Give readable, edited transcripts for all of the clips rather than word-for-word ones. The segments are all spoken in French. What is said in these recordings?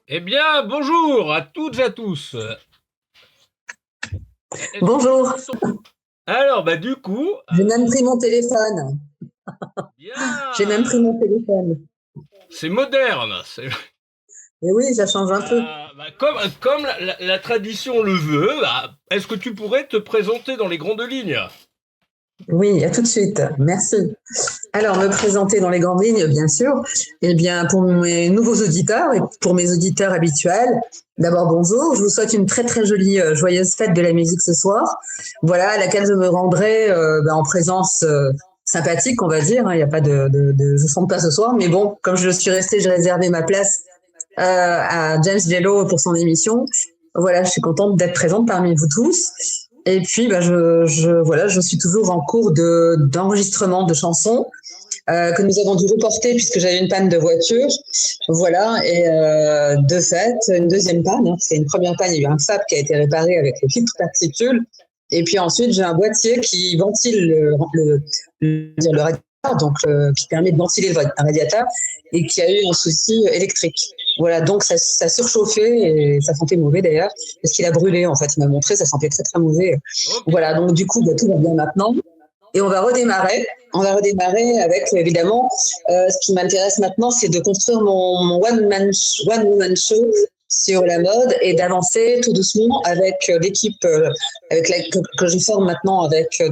Eh bien, bonjour à toutes et à tous. Bonjour, Alors, du coup, j'ai même pris mon téléphone. J'ai même pris bien, mon téléphone. c'est moderne. Et oui, ça change un peu. Comme la tradition le veut, est-ce que tu pourrais te présenter dans les grandes lignes? Oui, à tout de suite. Merci. Alors, me présenter dans les grandes lignes, bien sûr. Eh bien, pour mes nouveaux auditeurs et pour mes auditeurs habituels, d'abord bonjour. Je vous souhaite une très très jolie, joyeuse fête de la musique ce soir. Voilà, à laquelle je me rendrai en présence sympathique, on va dire. Il n'y a pas je chante pas ce soir, mais bon, comme je suis restée, j'ai réservé ma place à James Jello pour son émission. Voilà, je suis contente d'être présente parmi vous tous. Et puis, voilà, je suis toujours en cours d'enregistrement de chansons que nous avons dû reporter puisque j'avais une panne de voiture. Voilà, et de fait, une deuxième panne. C'est une première panne, il y a eu un FAP qui a été réparé avec le filtre particules. Et puis ensuite, j'ai un boîtier qui ventile le radiateur, donc qui permet de ventiler le radiateur et qui a eu un souci électrique. Voilà, donc ça surchauffait et ça sentait mauvais d'ailleurs, parce qu'il a brûlé en fait. Il m'a montré, ça sentait très très mauvais. Ok. Voilà, donc du coup, tout va bien maintenant. Et on va redémarrer. On va redémarrer avec évidemment ce qui m'intéresse maintenant, c'est de construire mon one woman show sur la mode et d'avancer tout doucement avec l'équipe que je forme maintenant avec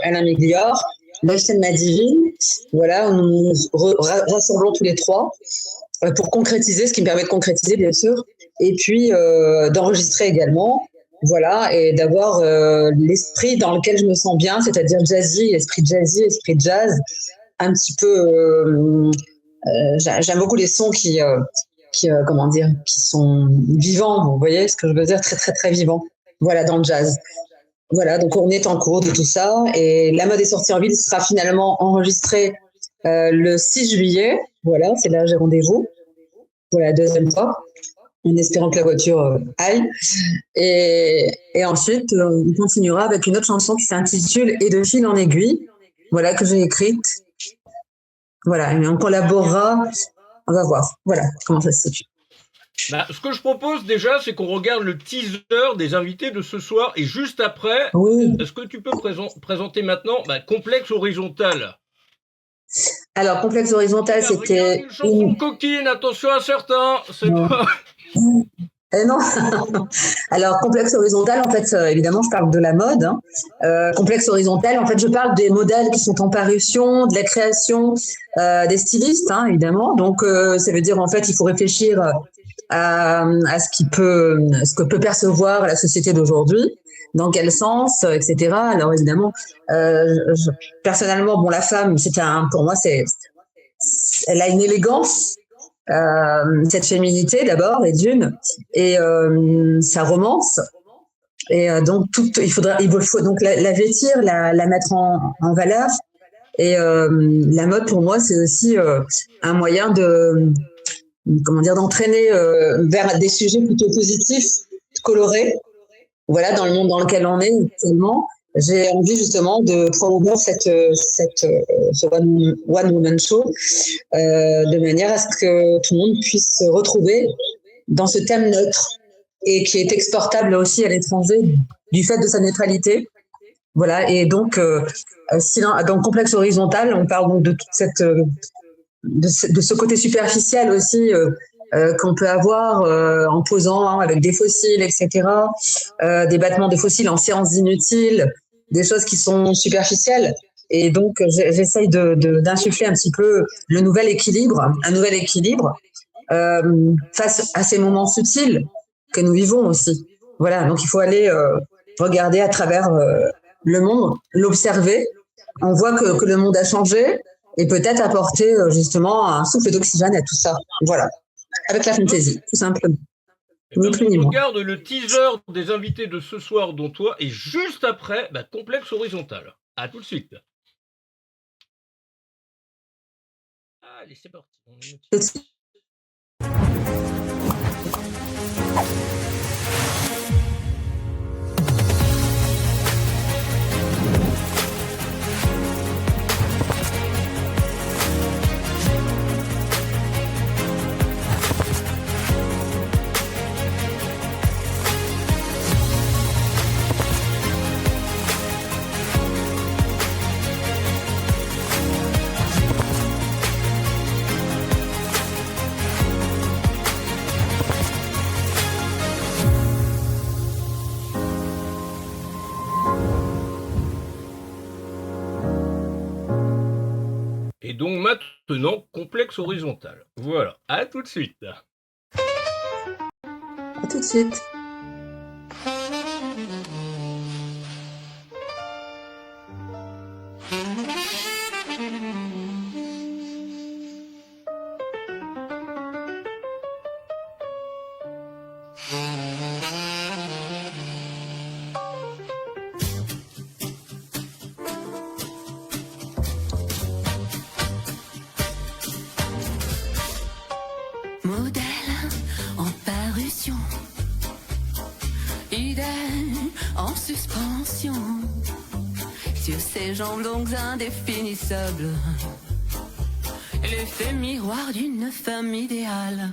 Alain Miglior, Lifestyle Madivine. Voilà, nous nous rassemblons tous les trois pour concrétiser, ce qui me permet de concrétiser bien sûr, et puis d'enregistrer également. Voilà, et d'avoir l'esprit dans lequel je me sens bien, c'est-à-dire jazzy, esprit jazz, un petit peu. J'aime beaucoup les sons qui sont vivants. Vous voyez ce que je veux dire, très très très vivants. Voilà, dans le jazz. Voilà, donc on est en cours de tout ça, et La mode est sortie en ville sera finalement enregistrée le 6 juillet. Voilà, c'est là j'ai rendez-vous pour la deuxième fois, en espérant que la voiture aille. Et ensuite, on continuera avec une autre chanson qui s'intitule Et de fil en aiguille, voilà, que j'ai écrite. Voilà, et on collaborera, on va voir, voilà comment ça se situe. Ce que je propose déjà, c'est qu'on regarde le teaser des invités de ce soir, et juste après, Oui. est-ce que tu peux présenter maintenant Complexe Horizontal? Alors, Complexe Horizontal, c'était une chanson coquine, attention à certains, c'est pas... Non. Alors, Complexe Horizontal, en fait, évidemment, je parle de la mode. Complexe Horizontal, en fait, je parle des modèles qui sont en parution, de la création des stylistes, évidemment. Donc, ça veut dire, en fait, il faut réfléchir à ce que peut percevoir la société d'aujourd'hui, dans quel sens, etc. Alors, évidemment, personnellement, la femme, pour moi, elle a une élégance. Cette féminité d'abord et sa romance, et donc il faut donc la vêtir, la mettre en valeur, et la mode pour moi c'est aussi un moyen d'entraîner vers des sujets plutôt positifs, colorés. Voilà, dans le monde dans lequel on est actuellement, j'ai envie justement de promouvoir ce one woman show de manière à ce que tout le monde puisse se retrouver dans ce thème neutre et qui est exportable aussi à l'étranger du fait de sa neutralité. Voilà, et donc dans Complexe Horizontal, on parle donc de toute cette de ce côté superficiel aussi qu'on peut avoir en posant avec des fossiles, etc. Des battements de fossiles en séances inutiles, des choses qui sont superficielles. Et donc, j'essaye d'insuffler un petit peu un nouvel équilibre face à ces moments futiles que nous vivons aussi. Voilà, donc il faut aller regarder à travers le monde, l'observer. On voit que le monde a changé et peut-être apporter justement un souffle d'oxygène à tout ça. Voilà, avec la fantaisie, tout simplement. On regarde le teaser des invités de ce soir, dont toi, et juste après, Complexe Horizontal. À tout de suite. Allez, c'est parti. donc maintenant complexe horizontal. Voilà, à tout de suite. À tout de suite. Modèle en parution, idée en suspension, sur ses jambes longues indéfinissables, l'effet miroir d'une femme idéale.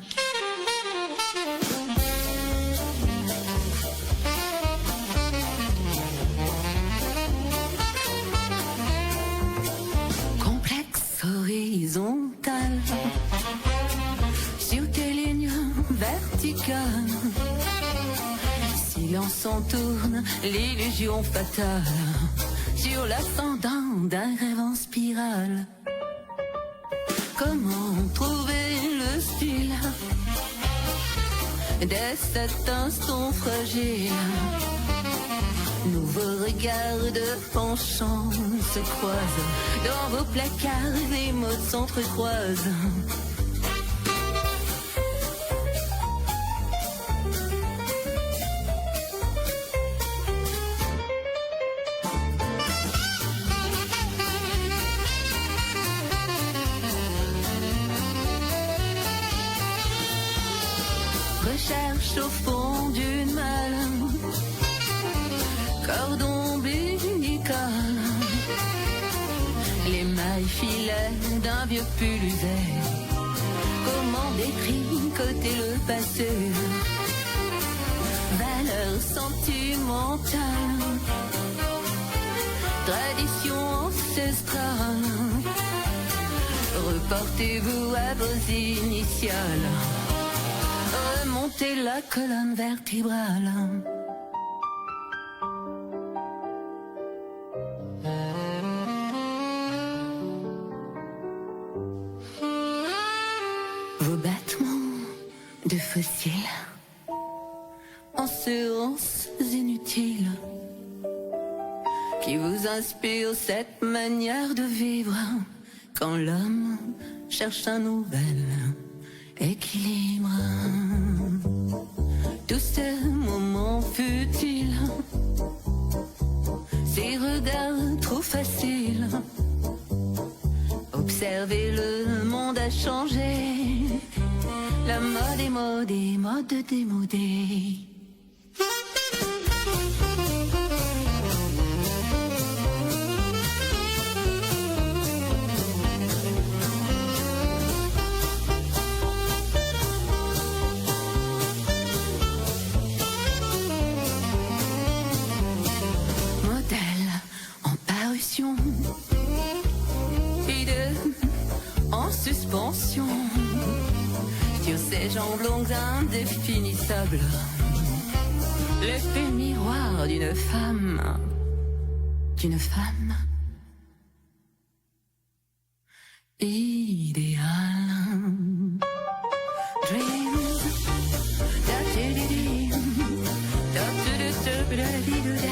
Complexe horizontal, sur tes lignes verticales, silence entourne l'illusion fatale, sur l'ascendant d'un rêve en spirale. Comment trouver le style dès cet instant fragile? Nouveau regard de penchant se croisent, dans vos placards les mots s'entrecroisent. Recherche au fond d'une malle, cordon ombilical, les mailles filets d'un vieux pull usé. Comment détricoter le passé? Valeur sentimentale, tradition ancestrale. Reportez-vous à vos initiales, remontez la colonne vertébrale. Vos battements de fossiles en séances inutiles qui vous inspirent cette manière de vivre quand l'homme cherche un nouvel équilibre. Tous ces moments futiles, ces regards trop faciles. Observez, le monde a changé, la mode est modée, mode démodée. Idée en suspension, sur ses jambes longues indéfinissables, l'effet miroir d'une femme idéale. Dreams, da-di-di-di, da-di-di-di-di-di-di-di-da.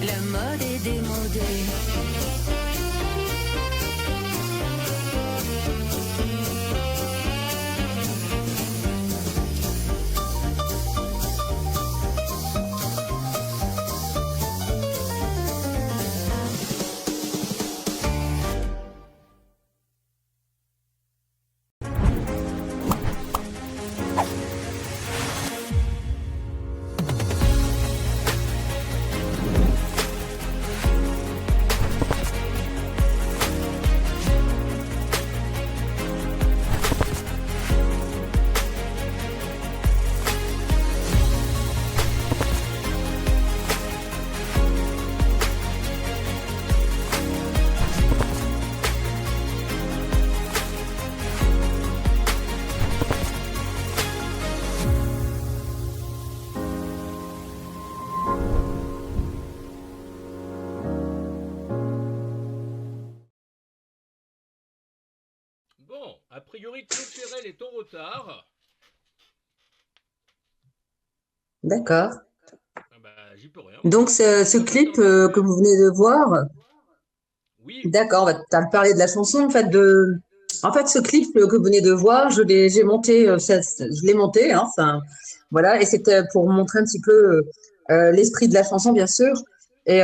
La mode est démodée. priori, Claude Ferrel est en retard. D'accord. Ah bah, j'y peux rien. Donc, ce clip que vous venez de voir, Oui. d'accord, on va te parler de la chanson. En fait, ce clip que vous venez de voir, j'ai monté, je l'ai monté, hein, enfin, voilà, et c'était pour montrer un petit peu l'esprit de la chanson, bien sûr, et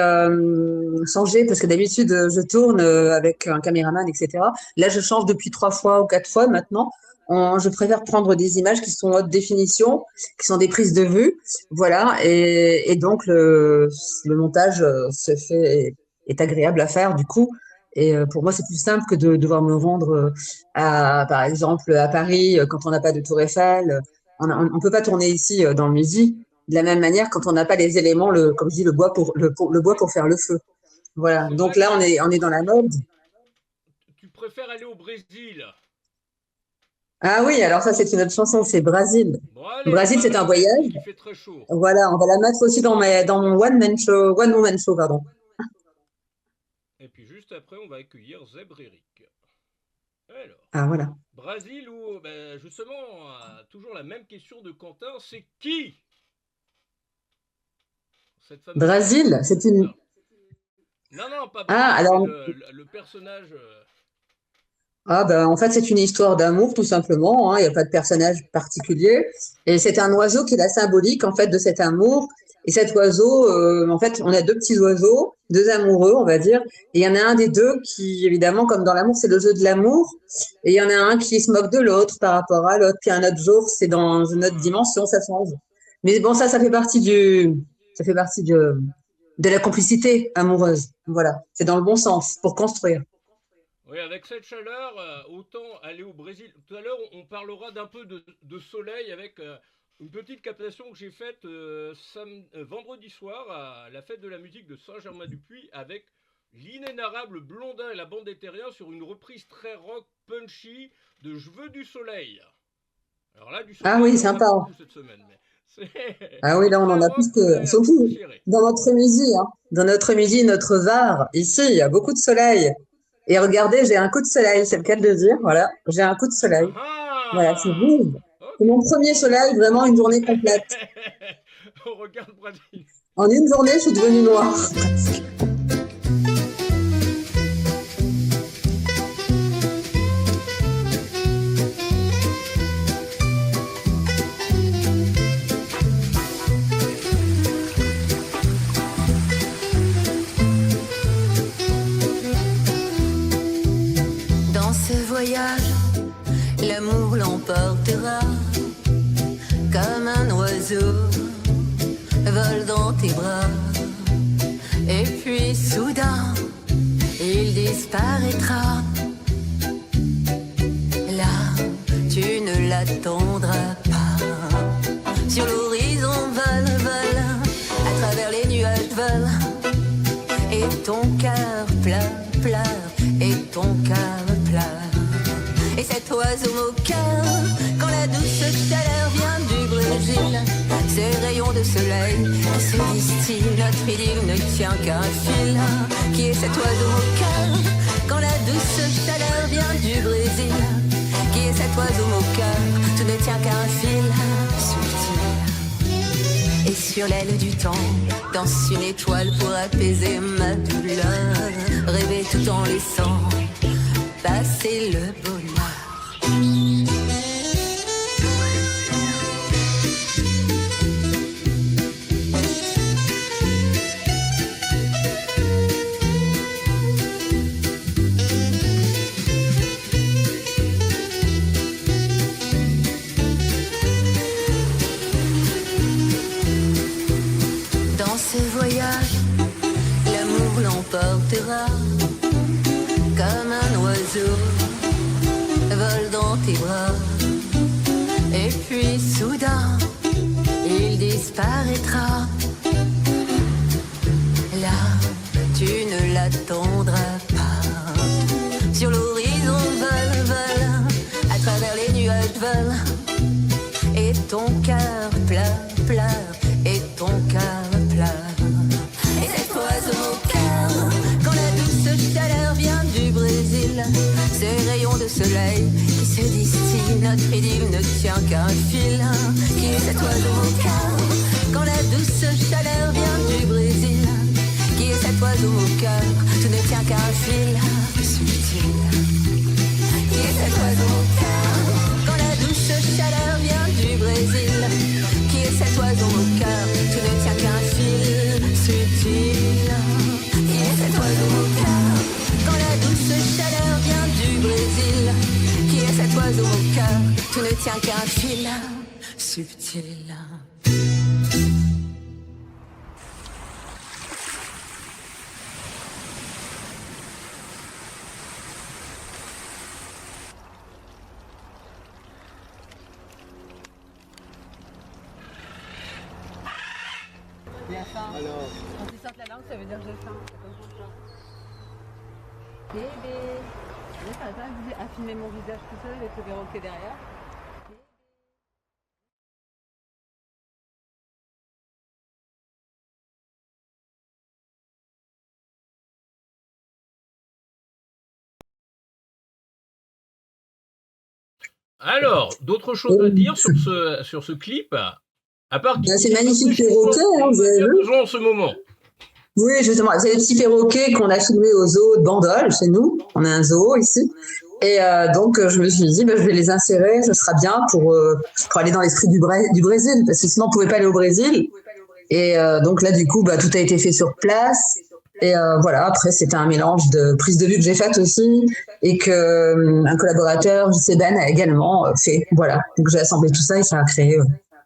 changer, parce que d'habitude, je tourne avec un caméraman, etc. Là, je change depuis 3 fois ou 4 fois maintenant. Je préfère prendre des images qui sont haute définition, qui sont des prises de vue, voilà, et donc le montage est agréable à faire, du coup. Et pour moi, c'est plus simple que de devoir me rendre par exemple, à Paris, quand on n'a pas de Tour Eiffel. On peut pas tourner ici dans le Midi. De la même manière, quand on n'a pas les éléments, comme je dis, le bois le bois pour faire le feu. Voilà. C'est Donc vrai, là, on est dans la mode. tu préfères aller au Brésil. Ah oui, alors ça, c'est une autre chanson, c'est Brésil. Bon, allez, on Brésil, va c'est un la mettre, voyage. puisqu'il fait très chaud. Voilà, on va la mettre aussi dans mon one woman show, pardon. Et puis juste après, on va accueillir Zèbre Eric. Alors, Ah voilà. Brésil ou ben, justement, toujours la même question de Quentin, c'est qui cette fameuse Brésil, c'est une. Non, pas Ah, Brésil, alors. mais le personnage. Ah ben, en fait, c'est une histoire d'amour, tout simplement, hein. Il n'y a pas de personnage particulier. Et c'est un oiseau qui est la symbolique, en fait, de cet amour. Et cet oiseau, en fait, on a deux petits oiseaux, deux amoureux, on va dire. Et il y en a un des deux qui, évidemment, comme dans l'amour, c'est le jeu de l'amour. Et il y en a un qui se moque de l'autre par rapport à l'autre. Puis un autre jour, c'est dans une autre dimension, ça change. Mais bon, ça fait partie de la complicité amoureuse. Voilà. C'est dans le bon sens, pour construire. Oui, avec cette chaleur, autant aller au Brésil. Tout à l'heure, on parlera d'un peu de soleil avec une petite captation que j'ai faite vendredi soir à la fête de la musique de Saint-Germain-du-Puy avec l'inénarrable Blondin et la bande des Terriens sur une reprise très rock punchy de Je veux du soleil. Alors là, du soleil, Ah oui, on en a sympa. beaucoup cette semaine. Ah oui, C'est là, on très en a plus rock, que, très surtout poussiéré. dans notre midi, hein. Dans notre midi, notre Var, ici, il y a beaucoup de soleil. Et regardez, j'ai un coup de soleil, c'est le cas de le dire. Voilà, j'ai un coup de soleil. Voilà, c'est Ah, vive. ok. C'est mon premier Bon, soleil, vraiment une journée complète. on regarde Brésil. En une journée, je suis devenue noire. Dans ce voyage, l'amour l'emportera comme un oiseau vole dans tes bras. Et puis soudain, il disparaîtra. Là, tu ne l'attendras pas. Sur l'horizon vole, à travers les nuages vole. Et ton cœur pleure, et ton cœur pleure. Et cet oiseau moqueur, quand la douce chaleur vient du Brésil, ces rayons de soleil se distillent, notre idylle ne tient qu'à un fil. Qui est cet oiseau moqueur, quand la douce chaleur vient du Brésil? Qui est cet oiseau moqueur, tout ne tient qu'à un fil subtil. Et sur l'aile du temps, danse une étoile pour apaiser ma douleur. Rêver tout en laissant passer le bonheur. Dans ce voyage, l'amour l'emportera comme un oiseau vole dans tes bras. Et puis soudain, il disparaîtra. Là, tu ne l'attendras pas. Sur l'horizon vole, à travers les nuages vole. Et ton cœur pleure, et ton cœur pleure. Et cet oiseau au cœur, quand la douce chaleur vient du Brésil, ces rayons de soleil qui se distillent. Notre idylle ne tient qu'un fil. Qui est cet oiseau au cœur quand la douce chaleur vient du Brésil? Qui est cet oiseau au cœur? Tout ne tient qu'un fil subtil. Qui est cet oiseau au cœur quand la douce chaleur vient du Brésil? Qui est cet oiseau au cœur? Tout ne tient qu'un fil subtil. Qui est cet oiseau au cœur quand la douce chaleur vient du Brésil? Qui est cet oiseau au cœur? Tout ne tient qu'un fil subtil. Bien faim. Alors. Quand tu sortes la langue, ça veut dire j'ai faim. C'est comme ça. Bébé. Oui, ça va à filmer mon visage tout seul avec le perroquet derrière. Alors, d'autres choses à dire sur ce clip, à part qu'il c'est magnifique perroquet, hein, vous avez vu en ce moment. Oui, justement, c'est les petits perroquets qu'on a filmés au zoo de Bandol, chez nous. On a un zoo ici. Et donc, je me suis dit, je vais les insérer, ça sera bien pour aller dans l'esprit du Brésil, parce que sinon, on ne pouvait pas aller au Brésil. Et donc là, du coup, tout a été fait sur place. Et voilà, après, c'était un mélange de prise de vue que j'ai faite aussi et que un collaborateur, JC Ben, a également fait. Voilà, donc j'ai assemblé tout ça et ça a créé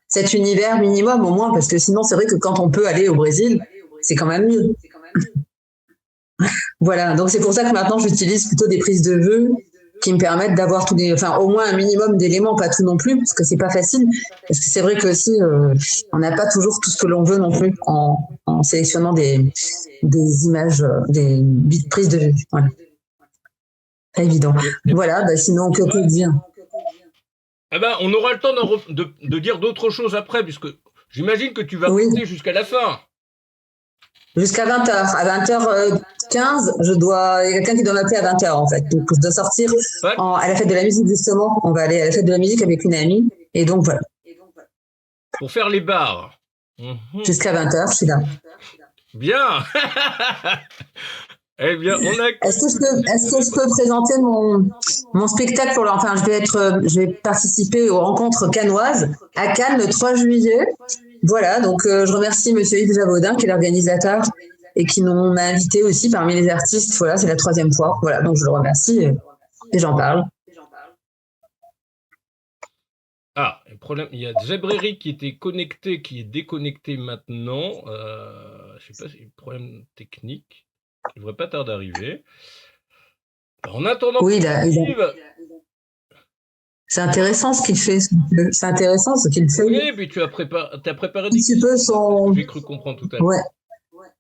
cet univers minimum au moins, parce que sinon, c'est vrai que quand on peut aller au Brésil, c'est quand même mieux. Voilà, donc c'est pour ça que maintenant, j'utilise plutôt des prises de vue qui me permettent d'avoir au moins un minimum d'éléments, pas tout non plus, parce que c'est pas facile. Parce que c'est vrai que aussi, on n'a pas toujours tout ce que l'on veut non plus en sélectionnant des images, des prises de vue. Voilà. Pas évident. Voilà, sinon, que dire? On aura le temps de dire d'autres choses après, puisque j'imagine que tu vas rester jusqu'à la fin. Jusqu'à 20h. À 20h15, il y a quelqu'un qui doit m'appeler à 20h, en fait. Donc, je dois sortir à la fête de la musique, justement. On va aller à la fête de la musique avec une amie. Et donc, voilà. Pour faire les bars. Jusqu'à 20h, je suis là. Bien. Eh bien, Est-ce que je peux présenter mon spectacle je vais participer aux rencontres cannoises à Cannes le 3 juillet. Voilà, donc je remercie Monsieur Yves Javaudin qui est l'organisateur et qui m'a invité aussi parmi les artistes. Voilà, c'est la 3e fois. Voilà, donc je le remercie et j'en parle. Le problème, il y a Zebreri qui était connecté, qui est déconnecté maintenant. Je sais pas si c'est un problème technique. Il ne devrait pas tarder d'arriver. En attendant, c'est intéressant ce qu'il fait. C'est intéressant ce qu'il fait. Oui, puis tu as préparé un petit peu son. J'ai cru comprendre tout à l'heure. Ouais.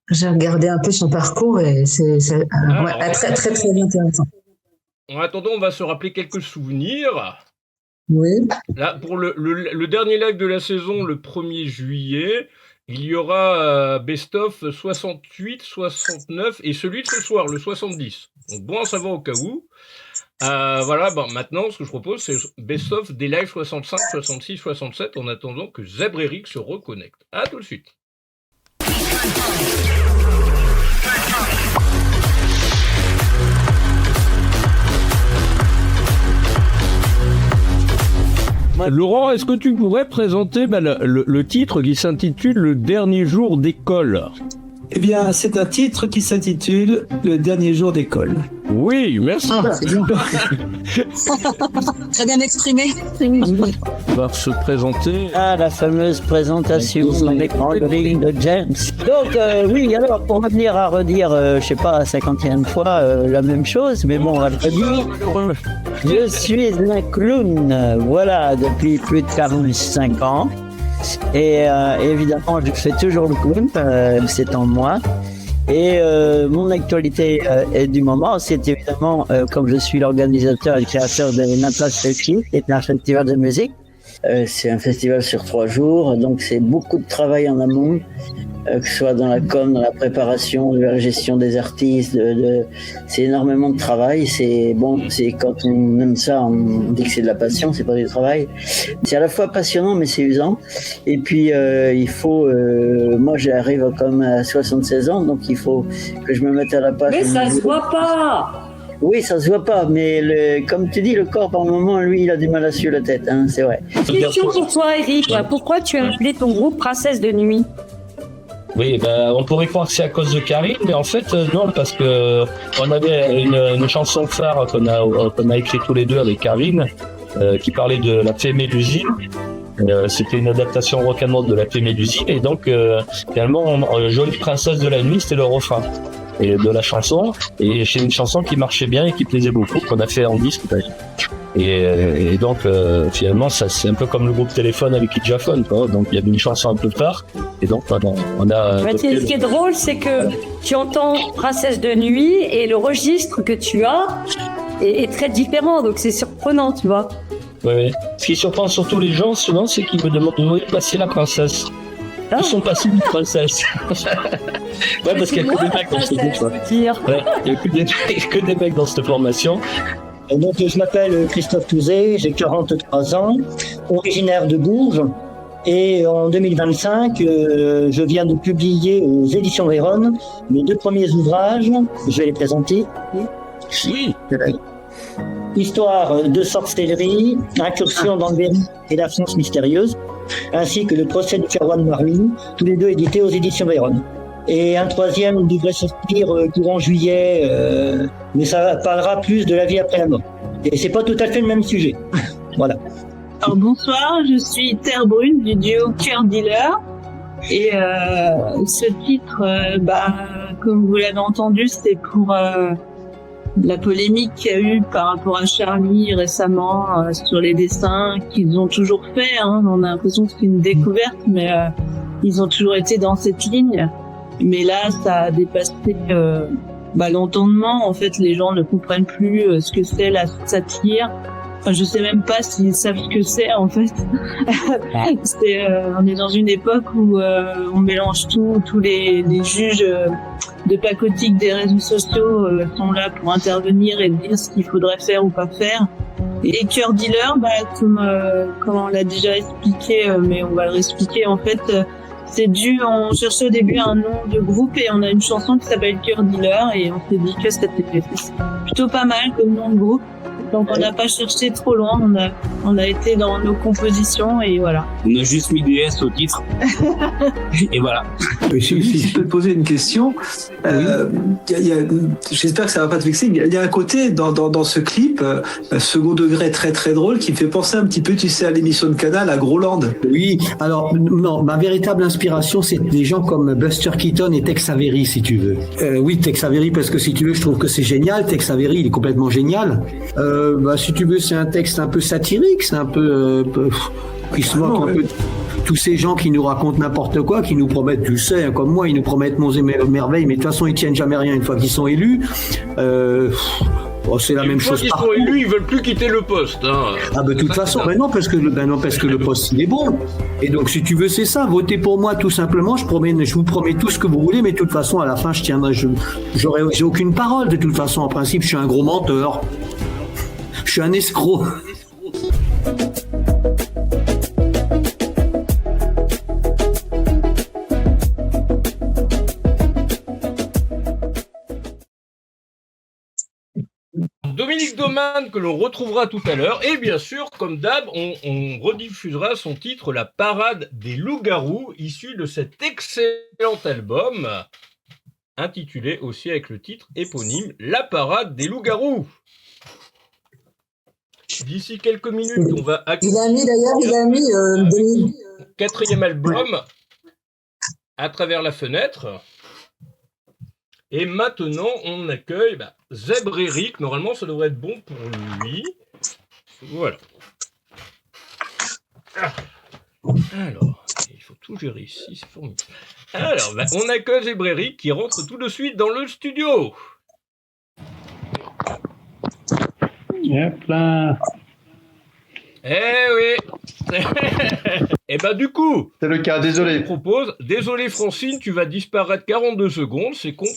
J'ai regardé un peu son parcours et c'est très, très, très intéressant. En attendant, on va se rappeler quelques souvenirs. Oui. Là, pour le dernier live de la saison, le 1er juillet, il y aura Best of 68, 69 et celui de ce soir, le 70. Donc bon à savoir au cas où. Voilà, maintenant, ce que je propose, c'est Best of des lives 65, 66, 67, en attendant que Zeb Eric se reconnecte. À tout de suite. Laurent, est-ce que tu pourrais présenter le titre qui s'intitule « Le dernier jour d'école » ? Eh bien, c'est un titre qui s'intitule « Le dernier jour d'école ». Oui, merci. C'est bien. Très bien exprimé. On va se présenter. La fameuse présentation avec Rolling de James. Donc, oui, alors, pour revenir à redire, je sais pas, la 50e fois, la même chose, mais bon, on va le redire. Je suis un clown, voilà, depuis plus de 45 ans. Et évidemment, je fais toujours le clown, c'est en moi. Et mon actualité du moment, c'est évidemment, comme je suis l'organisateur et créateur de Natas Festival, qui est un festival de musique, C'est un festival sur 3 jours, donc c'est beaucoup de travail en amont, que ce soit dans la com, dans la préparation, la gestion des artistes. C'est énormément de travail. C'est quand on aime ça, on dit que c'est de la passion, c'est pas du travail. C'est à la fois passionnant, mais c'est usant. Et puis il faut, moi j'arrive quand même à 76 ans, donc il faut que je me mette à la page. Mais ça se voit pas. Oui, ça se voit pas, mais comme tu dis, le corps, par moment, lui, il a du mal à suivre la tête, hein, c'est vrai. Question pour toi, Eric. Pourquoi tu as appelé ton groupe Princesse de Nuit? Oui, on pourrait croire que c'est à cause de Karine, mais en fait, non, parce que on avait une chanson phare qu'on a écrit tous les deux avec Karine, qui parlait de la fée Mélusine. C'était une adaptation rock'n'roll de la fée Mélusine, et donc, finalement, Jolie Princesse de la Nuit, c'était le refrain et de la chanson, et c'est une chanson qui marchait bien et qui plaisait beaucoup, qu'on a fait en disque d'ailleurs. Et donc finalement ça c'est un peu comme le groupe Téléphone avec Idjafone, quoi. Donc il y avait une chanson un peu phare, et donc on a ce qui est drôle, c'est que tu entends Princesse de Nuit et le registre que tu as est très différent, donc c'est surprenant, tu vois. Oui. Ce qui surprend surtout les gens souvent, c'est qu'ils me demandent où est passée la princesse. Où sont passées les princesses? Ouais, parce qu'il y a que des mecs dans ce groupe. Ouais, il y a que des mecs dans cette formation. Donc, je m'appelle Christophe Touzé, j'ai 43 ans, originaire de Bourges. Et en 2025, je viens de publier aux éditions Véronne mes 2 premiers ouvrages. Je vais les présenter. Oui. Histoire de sorcellerie, incursion dans le Berry et la France mystérieuse, ainsi que le procès de Kerwan Marlin, tous les 2 édités aux éditions Véronne. Et un 3e devrait sortir courant juillet, mais ça parlera plus de la vie après la mort. Et c'est pas tout à fait le même sujet. Voilà. Alors bonsoir, je suis Terre Brune du duo Cœur Dealer. Et ce titre, comme vous l'avez entendu, c'est pour la polémique qu'il y a eu par rapport à Charlie récemment sur les dessins qu'ils ont toujours fait. Hein. On a l'impression que c'est une découverte, mais ils ont toujours été dans cette ligne. Mais là, ça a dépassé l'entendement. En fait, les gens ne comprennent plus ce que c'est la satire. Enfin, je sais même pas s'ils savent ce que c'est, en fait. On est dans une époque où on mélange tout. Tous les juges de pacotille des réseaux sociaux sont là pour intervenir et dire ce qu'il faudrait faire ou pas faire. Et Cœur Dealer, comme on l'a déjà expliqué, mais on va le réexpliquer, en fait, on cherchait au début un nom de groupe et on a une chanson qui s'appelle Cœur Dealer et on s'est dit que c'était plutôt pas mal comme nom de groupe. Donc on n'a pas cherché trop loin, on a été dans nos compositions et voilà. On a juste mis des S au titre. Et voilà. Si je peux te poser une question, j'espère que ça va pas te vexer. Il y a un côté dans ce clip, second degré très très drôle, qui me fait penser un petit peu, tu sais, à l'émission de Canal, à Groland. Oui, alors non, ma véritable inspiration, c'est des gens comme Buster Keaton et Tex Avery, si tu veux. Oui, Tex Avery, parce que si tu veux, je trouve que c'est génial. Tex Avery, il est complètement génial. Si tu veux, c'est un texte un peu satirique, c'est un peu qui se moque un peu tous ces gens qui nous racontent n'importe quoi, qui nous promettent, tu sais, hein, comme moi, ils nous promettent monts et merveilles, mais de toute façon, ils tiennent jamais rien une fois qu'ils sont élus. C'est la même chose. Une fois qu'ils sont élus, ils veulent plus quitter le poste. Hein. De toute façon, non, parce que le poste, il est bon. Et donc, si tu veux, c'est ça. Votez pour moi, tout simplement. Je vous promets tout ce que vous voulez, mais de toute façon, à la fin, j'ai aucune parole. De toute façon, en principe, je suis un gros menteur. Je suis un escroc. Dominique Doman, que l'on retrouvera tout à l'heure, et bien sûr, comme d'hab, on rediffusera son titre, La Parade des Loups-Garous, issu de cet excellent album, intitulé aussi avec le titre éponyme, La Parade des Loups-Garous. D'ici quelques minutes, on va accueillir... Il a mis 4e album, À travers la fenêtre. Et maintenant, on accueille Zèbre Eric. Normalement, ça devrait être bon pour lui. Voilà. Alors, il faut tout gérer ici, c'est formidable. Alors, on accueille Zèbre Eric qui rentre tout de suite dans le studio. Hop là. Eh oui. Et ben du coup, c'est le cas, je désolé. propose, désolé Francine, tu vas disparaître 42 secondes, c'est qu'on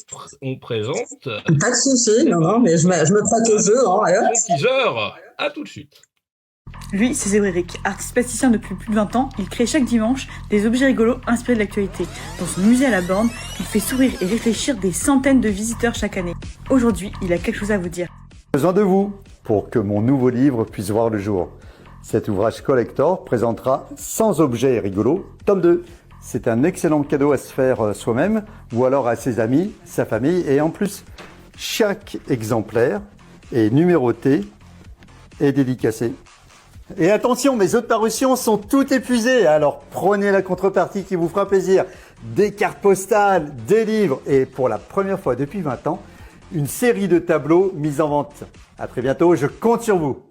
on présente Pas de souci, non, mais je me prête au jeu. Hein, son teaser. À tout de suite. Lui, c'est Zébréric, artiste plasticien depuis plus de 20 ans. Il crée chaque dimanche des objets rigolos inspirés de l'actualité. Dans son musée à la Borne, il fait sourire et réfléchir des centaines de visiteurs chaque année. Aujourd'hui, il a quelque chose à vous dire. Besoin de vous pour que mon nouveau livre puisse voir le jour. Cet ouvrage collector présentera 100 objets rigolos, tome 2. C'est un excellent cadeau à se faire soi-même ou alors à ses amis, sa famille. Et en plus, chaque exemplaire est numéroté et dédicacé. Et attention, mes autres parutions sont toutes épuisées, alors prenez la contrepartie qui vous fera plaisir. Des cartes postales, des livres et pour la première fois depuis 20 ans, une série de tableaux mis en vente. À très bientôt, je compte sur vous.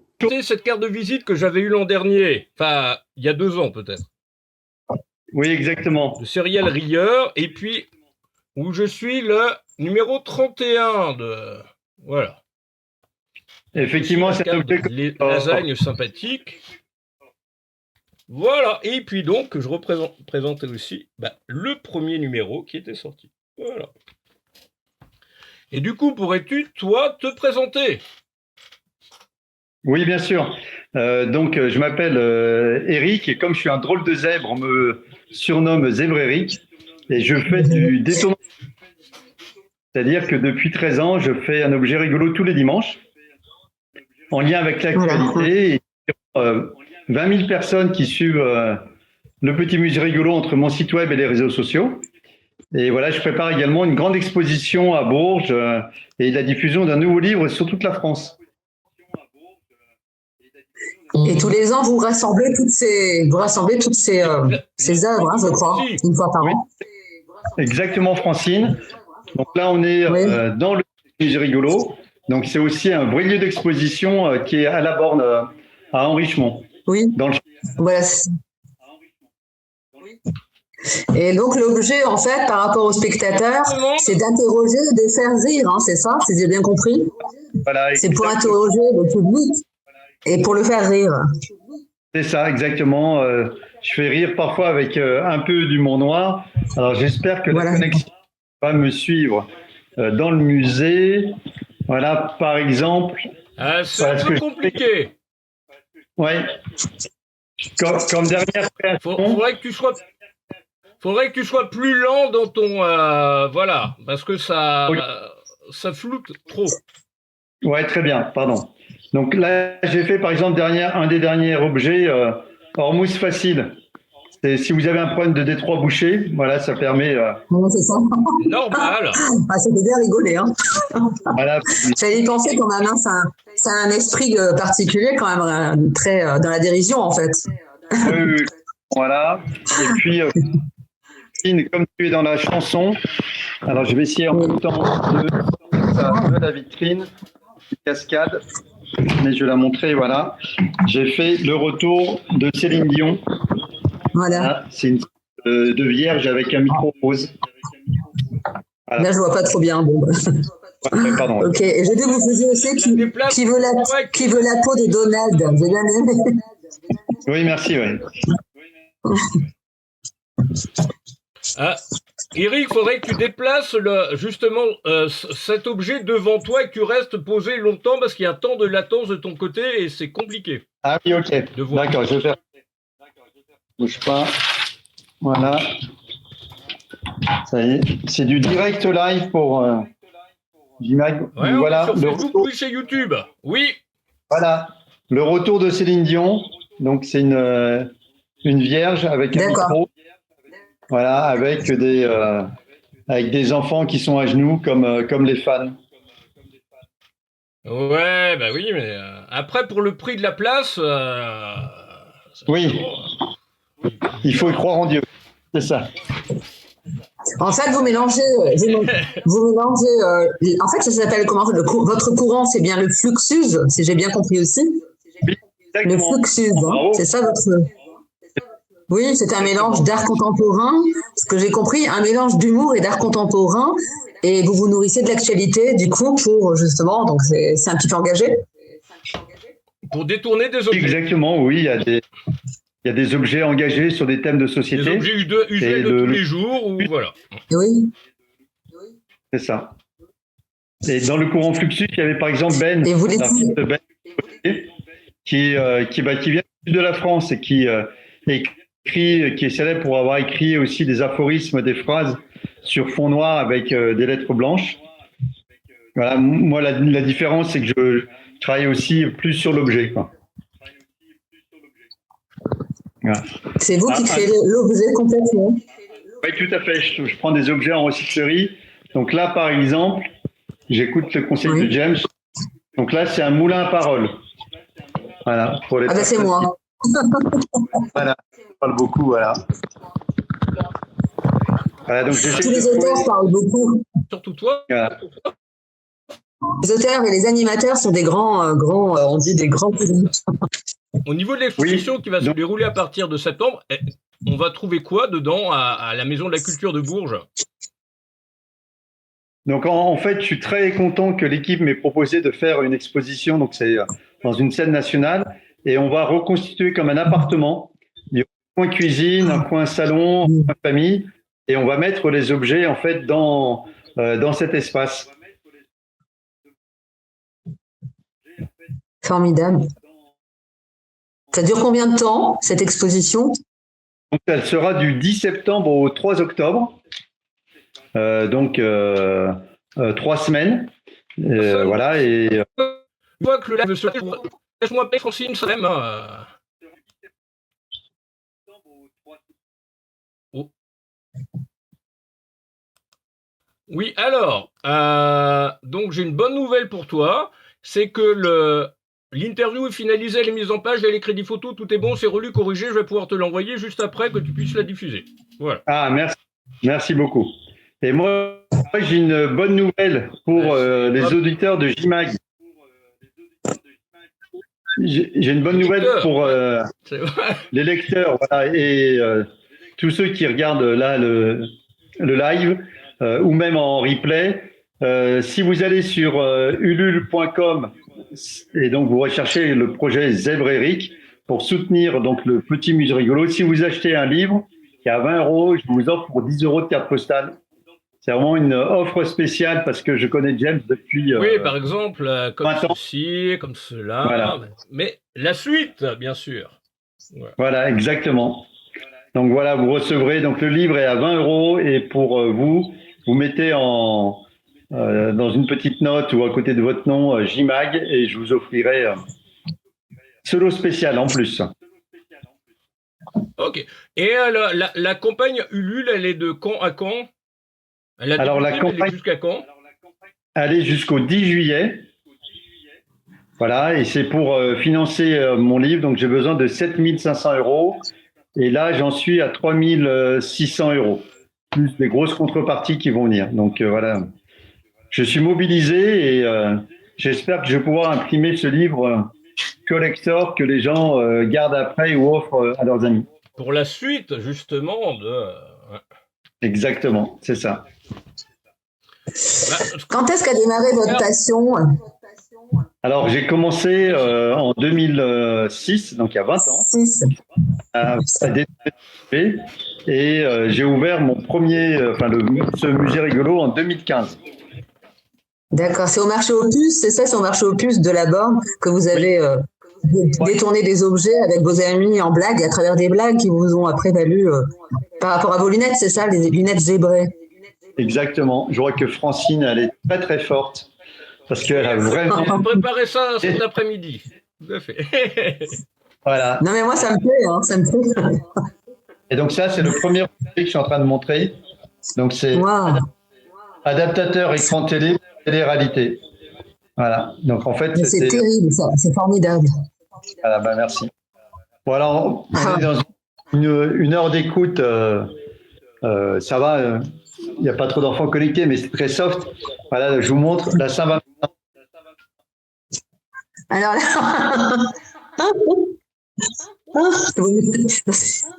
Cette carte de visite que j'avais eue l'an dernier, enfin il y a 2 ans peut-être. Oui, exactement. Le Serial Rieur, et puis où je suis le numéro 31 de... Voilà. Effectivement, c'est un objet les lasagnes sympathiques. Voilà, et puis donc je représentais aussi le premier numéro qui était sorti. Voilà. Et du coup, pourrais-tu, toi, te présenter? Oui, bien sûr. Donc, je m'appelle Eric, et comme je suis un drôle de zèbre, on me surnomme Zébréric, et je fais du détournement. C'est-à-dire que depuis 13 ans, je fais un objet rigolo tous les dimanches, en lien avec l'actualité. Et 20 000 personnes qui suivent le petit musée rigolo entre mon site web et les réseaux sociaux. Et voilà, je prépare également une grande exposition à Bourges et la diffusion d'un nouveau livre sur toute la France. Et tous les ans, vous rassemblez toutes ces œuvres, hein, je crois, une fois par an. Exactement, Francine. Donc là, on est dans le musée rigolo. Donc c'est aussi un vrai lieu d'exposition qui est à la Borne, à Henrichemont. Oui. Voilà. Et donc l'objet, en fait, par rapport aux spectateurs, c'est d'interroger et de faire rire, hein, c'est ça, si j'ai bien compris. Voilà, c'est pour interroger le public et pour le faire rire. C'est ça, exactement. Je fais rire parfois avec un peu d'humour noir. Alors j'espère que la connexion va me suivre dans le musée. Voilà, par exemple. C'est un peu compliqué. Oui. Comme dernière création. Faudrait que tu sois plus lent dans ton voilà, parce que ça floute trop. Ouais, très bien, pardon. Donc là, j'ai fait par exemple un des derniers objets hors mousse facile. Et si vous avez un problème de détroit bouché, voilà, ça permet. C'est ça. Normal. C'était bien rigolé, hein. Voilà. J'allais y penser quand même, hein, c'est un esprit particulier quand même, très dans la dérision en fait. Voilà. Et puis. Comme tu es dans la chanson, alors je vais essayer en même temps de la vitrine, cascade, mais je vais la montrer, voilà. J'ai fait le retour de Céline Dion. Voilà. C'est une de vierge avec un micro rose. Voilà. Là, je vois pas trop bien. Bon. Pardon. Ok, et j'ai dit que vous faisiez aussi qui veut la peau de Donald. J'ai bien aimé. Oui, merci, oui. Eric, il faudrait que tu déplaces justement cet objet devant toi et que tu restes posé longtemps parce qu'il y a un temps de latence de ton côté et c'est compliqué. Ah oui, ok. D'accord, je vais faire. Bouge pas. Voilà. Ça y est. C'est du direct live pour Jimag. Ouais, voilà. Sur Facebook, oui, chez YouTube. Oui. Voilà. Le retour de Céline Dion. Donc, c'est une vierge avec un micro. Voilà, avec des enfants qui sont à genoux comme les fans. Ouais, bah oui, mais après pour le prix de la place. Oui. Il faut y croire en Dieu. C'est ça. En fait, vous mélangez. En fait, ça s'appelle comment votre courant, c'est bien le fluxus, si j'ai bien compris aussi. Oui, le fluxus, hein, c'est ça votre. Oui, c'est un mélange d'art contemporain, ce que j'ai compris, un mélange d'humour et d'art contemporain. Et vous vous nourrissez de l'actualité, du coup, pour justement, donc c'est un petit peu engagé. Pour détourner des objets. Exactement, oui, il y a des. Il y a des objets engagés sur des thèmes de société. Des objets usuels de tous les jours, ou voilà. Oui. C'est ça. Et dans le courant Fluxus, il y avait par exemple Ben, l'artiste Ben qui vient du sud de la France et qui est célèbre pour avoir écrit aussi des aphorismes, des phrases sur fond noir avec des lettres blanches. Voilà, moi la différence, c'est que je travaille aussi plus sur l'objet, quoi. Voilà. C'est vous qui créez l'objet complètement. Oui, tout à fait. Je prends des objets en recyclerie. Donc là, par exemple, j'écoute le conseil de James. Donc là, c'est un moulin à paroles. Voilà. Pour les c'est moi. Voilà. Je parle beaucoup, voilà. Voilà, donc tous les auteurs parlent beaucoup. Surtout toi. Voilà. Les auteurs et les animateurs sont des on dit des grands publics. Au niveau de l'exposition qui va se dérouler à partir de septembre, on va trouver quoi dedans à la Maison de la Culture de Bourges? Donc en fait, je suis très content que l'équipe m'ait proposé de faire une exposition. Donc c'est dans une scène nationale et on va reconstituer comme un appartement. Il y a un coin cuisine, un coin salon, un coin famille et on va mettre les objets en fait dans cet espace. Formidable. Ça dure combien de temps, cette exposition? Donc, elle sera du 10 septembre au 3 octobre. Donc, 3 semaines. Voilà. Et, je vois que le live se fait. Laisse-moi payer Francine, ça même. Oh. Oui, alors, donc j'ai une bonne nouvelle pour toi. C'est que l'interview est finalisée, elle est mise en page, il y a les crédits photos, tout est bon, c'est relu, corrigé, je vais pouvoir te l'envoyer juste après que tu puisses la diffuser. Voilà. Ah, merci beaucoup. Et moi j'ai une bonne nouvelle pour les auditeurs de JMAG. J'ai une bonne nouvelle pour les lecteurs, voilà, et tous ceux qui regardent là le live ou même en replay. Si vous allez sur ulule.com et donc vous recherchez le projet Zèbre Eric pour soutenir donc le petit musée rigolo, si vous achetez un livre qui est à 20 €, je vous offre pour 10 € de carte postale. C'est vraiment une offre spéciale parce que je connais James depuis. Oui, par exemple, comme ceci, comme cela. Voilà. Mais la suite, bien sûr. Ouais. Voilà, exactement. Donc voilà, vous recevrez. Donc le livre est à 20 € et pour vous mettez dans une petite note ou à côté de votre nom JMAG et je vous offrirai ce lot spécial en plus. Ok. Et la campagne Ulule, elle est de quand à quand? Alors la campagne, elle est jusqu'à quand? Elle est jusqu'au 10 juillet. Voilà, et c'est pour financer mon livre. Donc j'ai besoin de 7 500 €. Et là, j'en suis à 3 600 €. Plus les grosses contreparties qui vont venir. Donc voilà. Je suis mobilisé et j'espère que je vais pouvoir imprimer ce livre collector que les gens gardent après ou offrent à leurs amis. Pour la suite, justement, Exactement, c'est ça. Quand est-ce qu'a démarré votre passion? Alors, j'ai commencé en 2006, donc il y a 20 ans, à développer et j'ai ouvert mon premier, ce musée rigolo en 2015. D'accord, c'est au marché aux puces, c'est ça, c'est au marché aux puces de la Borne que vous avez détourné des objets avec vos amis en blague, à travers des blagues qui vous ont après valu par rapport à vos lunettes, c'est ça, les lunettes zébrées. Exactement, je vois que Francine, elle est très très forte parce qu'elle a vraiment... J'ai préparé ça cet après-midi, tout à fait. Voilà. Non mais moi ça me plaît, ça me plaît. Et donc ça, c'est le premier objet que je suis en train de montrer. Donc c'est adaptateur écran télé-réalité. Voilà. Donc en fait, c'est terrible, ça. C'est formidable. Voilà, merci. Voilà, on est dans une heure d'écoute. Ça va. Il n'y a pas trop d'enfants connectés, mais c'est très soft. Voilà, je vous montre la Saint-Valentin. Alors là,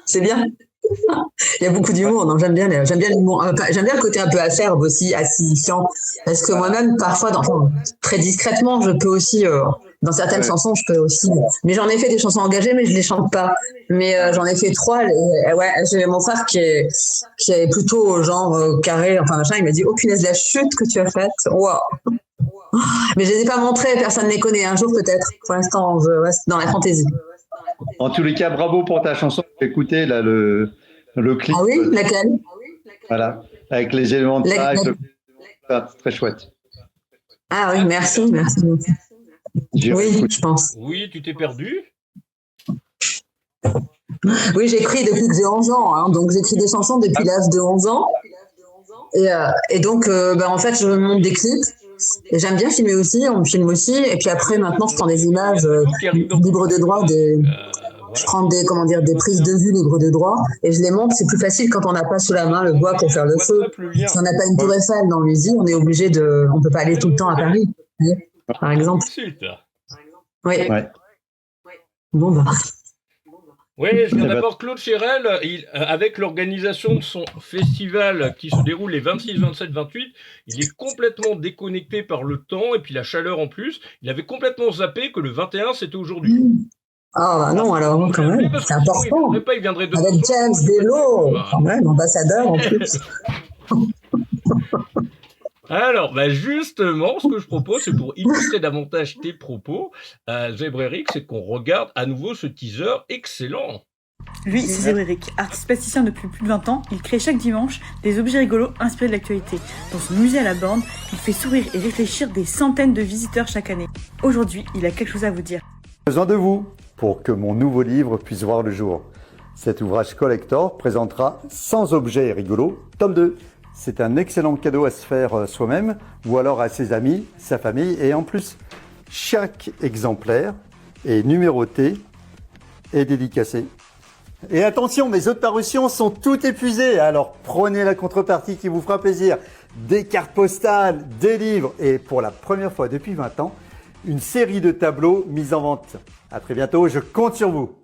c'est bien. Il y a beaucoup d'humour, non, j'aime bien l'humour. J'aime bien le côté un peu acerbe aussi, acidifiant, parce que moi-même, parfois, très discrètement, je peux aussi Dans certaines chansons, je peux aussi. Mais j'en ai fait des chansons engagées, mais je les chante pas. Mais j'en ai fait 3. Ouais, j'ai mon frère qui est plutôt genre carré, enfin machin. Il m'a dit, oh punaise, la chute que tu as faite. Waouh. Mais je les ai pas montrées, personne ne les connaît. Un jour peut-être. Pour l'instant, je reste dans la fantaisie. En tous les cas, bravo pour ta chanson. Écoutez là le clip. Ah oui, laquelle? Voilà, avec les éléments de ça, très chouette. Ah oui, merci. Oui, je pense. Oui, tu t'es perdu. Oui, j'écris depuis que j'ai 11 ans, hein, donc j'écris des chansons depuis l'âge de 11 ans. Et donc, en fait, je monte des clips. Et j'aime bien filmer aussi, on me filme aussi. Et puis après, maintenant, je prends des images libres de droit, je prends des prises de vue libres de droit et je les monte. C'est plus facile quand on n'a pas sous la main le bois pour faire le feu. Si on n'a pas une tour Eiffel dans le musée, on est obligé on peut pas aller tout le temps à Paris, par exemple. Oui. Ouais. Bon, bah. Oui, je viens d'abord Claude Chérel, avec l'organisation de son festival qui se déroule les 26, 27, 28, il est complètement déconnecté par le temps et puis la chaleur en plus. Il avait complètement zappé que le 21, c'était aujourd'hui. Ah bah non, alors quand même, c'est important. Il viendrait de avec James Bello, quand même, ambassadeur en plus. Alors, justement, ce que je propose, c'est pour illustrer davantage tes propos, Zébréric, c'est qu'on regarde à nouveau ce teaser excellent. Lui, c'est Zébréric, artiste plasticien depuis plus de 20 ans. Il crée chaque dimanche des objets rigolos inspirés de l'actualité. Dans son musée à la Borne, il fait sourire et réfléchir des centaines de visiteurs chaque année. Aujourd'hui, il a quelque chose à vous dire. Besoin de vous pour que mon nouveau livre puisse voir le jour. Cet ouvrage collector présentera 100 objets rigolos, tome 2. C'est un excellent cadeau à se faire soi-même ou alors à ses amis, sa famille. Et en plus, chaque exemplaire est numéroté et dédicacé. Et attention, mes autres parutions sont toutes épuisées. Alors prenez la contrepartie qui vous fera plaisir. Des cartes postales, des livres et pour la première fois depuis 20 ans, une série de tableaux mis en vente. À très bientôt, je compte sur vous.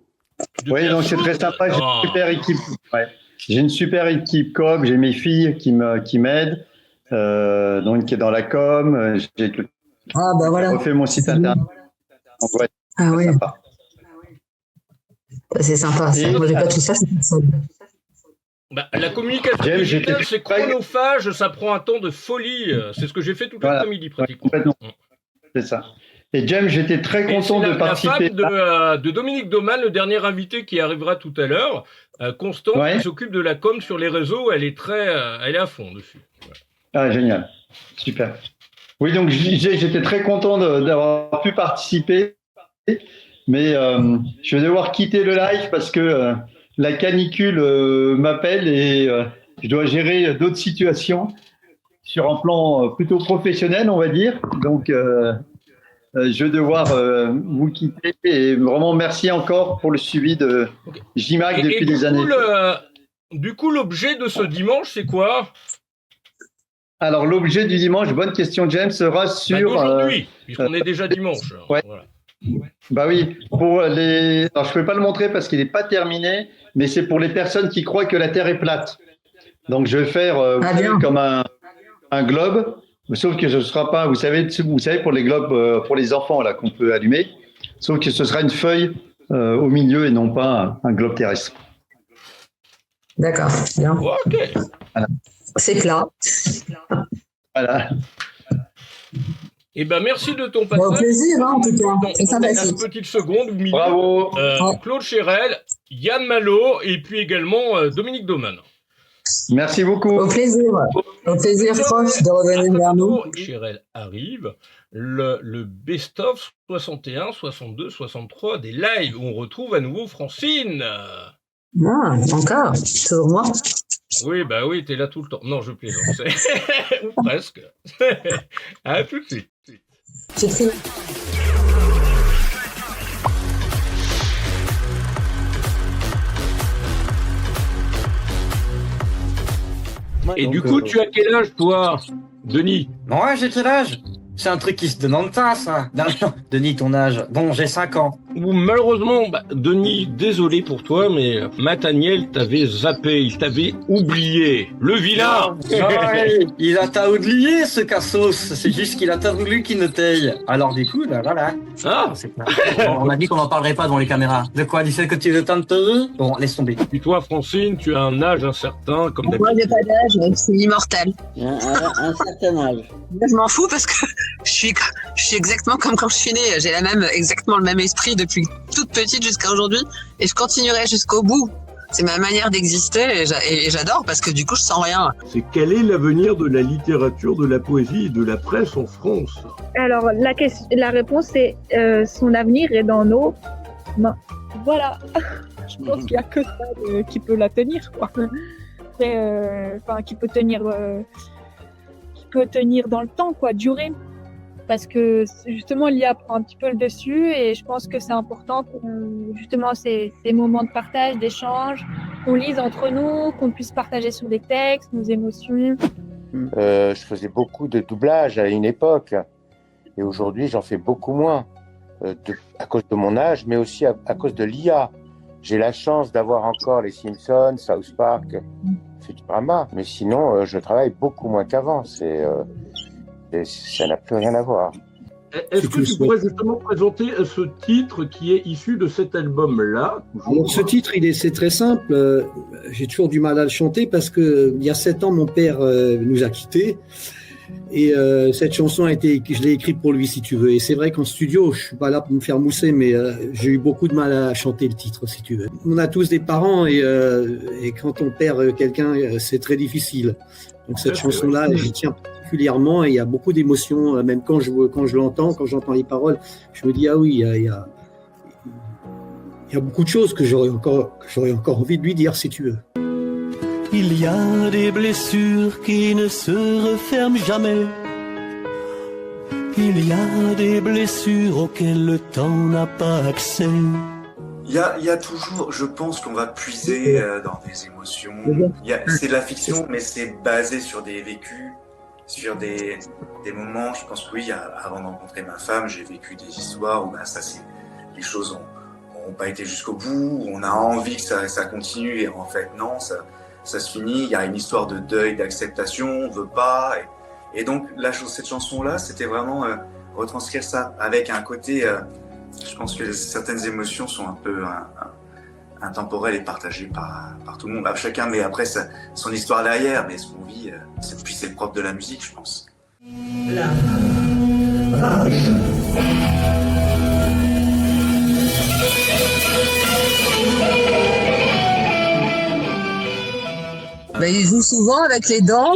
Oui, donc c'est très sympa. J'ai une super équipe. Ouais. J'ai une super équipe com. J'ai mes filles qui m'aident, donc qui est dans la com. J'ai refait mon site internet. Donc, ouais, ah oui. Sympa. C'est sympa. Moi, j'ai pas tout ça. La communication digitale, c'est chronophage, ça prend un temps de folie. C'est ce que j'ai fait tout l'après-midi pratiquement. Complètement. C'est ça. Et James, j'étais très content de participer. La femme de Dominique Dauman, le dernier invité qui arrivera tout à l'heure, Constance, qui s'occupe de la com sur les réseaux, elle est à fond dessus. Ouais. Ah, génial. Super. Oui, donc j'étais très content d'avoir pu participer, mais je vais devoir quitter le live parce que la canicule m'appelle et je dois gérer d'autres situations sur un plan plutôt professionnel, on va dire. Donc, je vais devoir vous quitter et vraiment merci encore pour le suivi de JMAC depuis des années. Du coup, l'objet de ce dimanche, c'est quoi? Alors, l'objet du dimanche, bonne question James, sera sur... aujourd'hui, puisqu'on est déjà dimanche. Ouais. Voilà. Bah oui, alors je ne peux pas le montrer parce qu'il n'est pas terminé, mais c'est pour les personnes qui croient que la Terre est plate. Donc, je vais faire comme un globe. Sauf que ce ne sera pas, vous savez, pour les globes, pour les enfants là qu'on peut allumer, sauf que ce sera une feuille au milieu et non pas un globe terrestre. D'accord, bien. Okay. Voilà. C'est plat. Voilà. Eh ben merci de ton passage. Au plaisir, hein, en tout cas. C'est sympathique. Une petite seconde. Bravo. Claude Chérel, Yann Malo et puis également Dominique Dauman. Merci beaucoup. Au plaisir. Au plaisir proche de revenir vers nous. Chérel arrive. Le best-of 61, 62, 63 des lives où on retrouve à nouveau Francine. Ah, encore. Toujours moi. Oui, bah oui, t'es là tout le temps. Non, je plaisante. Ou presque. À tout de suite. C'est très bien. Et du coup, tu as quel âge, toi, Denis? Moi, j'ai quel âge? C'est un truc qui se demande pas, ça. Non, Denis, ton âge. Bon, j'ai 5 ans. où malheureusement, Denis, désolé pour toi, mais Nathaniel t'avait zappé, il t'avait oublié. Le vilain. Il a t'a oublié ce cassos, c'est juste qu'il a t'a voulu qu'il ne taille. Alors du coup, voilà. Ah, On a dit qu'on n'en parlerait pas devant les caméras. De quoi, tu sais que tu veux tenter? Bon, laisse tomber. Et toi, Francine, tu as un âge incertain, comme Moi, j'ai pas d'âge, c'est immortel. Un certain âge. Je m'en fous parce que je suis exactement comme quand je suis née. J'ai exactement le même esprit depuis toute petite jusqu'à aujourd'hui et je continuerai jusqu'au bout. C'est ma manière d'exister et j'adore parce que du coup je sens rien. C'est quel est l'avenir de la littérature, de la poésie et de la presse en France? Alors la réponse c'est son avenir est dans nos mains. Voilà. Je pense qu'il n'y a que ça qui peut la tenir, quoi. Après, qui peut tenir dans le temps, quoi, durer. Parce que justement l'IA prend un petit peu le dessus et je pense que c'est important qu'on justement ces moments de partage, d'échange, qu'on lise entre nous, qu'on puisse partager sur des textes, nos émotions. Je faisais beaucoup de doublage à une époque et aujourd'hui j'en fais beaucoup moins à cause de mon âge mais aussi à cause de l'IA. J'ai la chance d'avoir encore les Simpsons, South Park, Futurama, mais sinon je travaille beaucoup moins qu'avant. Ça n'a plus rien à voir. Est-ce que tu pourrais justement présenter ce titre qui est issu de cet album-là? Alors, ce titre, c'est très simple. J'ai toujours du mal à le chanter parce que il y a 7 ans, mon père nous a quittés. Et cette chanson je l'ai écrite pour lui, si tu veux. Et c'est vrai qu'en studio, je suis pas là pour me faire mousser, mais j'ai eu beaucoup de mal à chanter le titre, si tu veux. On a tous des parents et quand on perd quelqu'un, c'est très difficile. Donc cette chanson-là, j'y tiens particulièrement et il y a beaucoup d'émotions. Même quand je l'entends, quand j'entends les paroles, je me dis ah oui, il y a beaucoup de choses que j'aurais encore envie de lui dire, si tu veux. Il y a des blessures qui ne se referment jamais. Il y a des blessures auxquelles le temps n'a pas accès. Il y a toujours, je pense qu'on va puiser dans des émotions. C'est de la fiction, mais c'est basé sur des vécus, sur des moments. Je pense que oui, avant de rencontrer ma femme, j'ai vécu des histoires où les choses ont pas été jusqu'au bout, où on a envie que ça continue et en fait non, ça se finit. Il y a une histoire de deuil, d'acceptation, on veut pas. Et donc cette chanson-là, c'était vraiment retranscrire ça avec un côté. Je pense que certaines émotions sont un peu intemporelles et partagées par tout le monde. Chacun met après son histoire derrière, mais ce qu'on vit, c'est le propre de la musique, je pense. La rage. Il joue souvent avec les dents.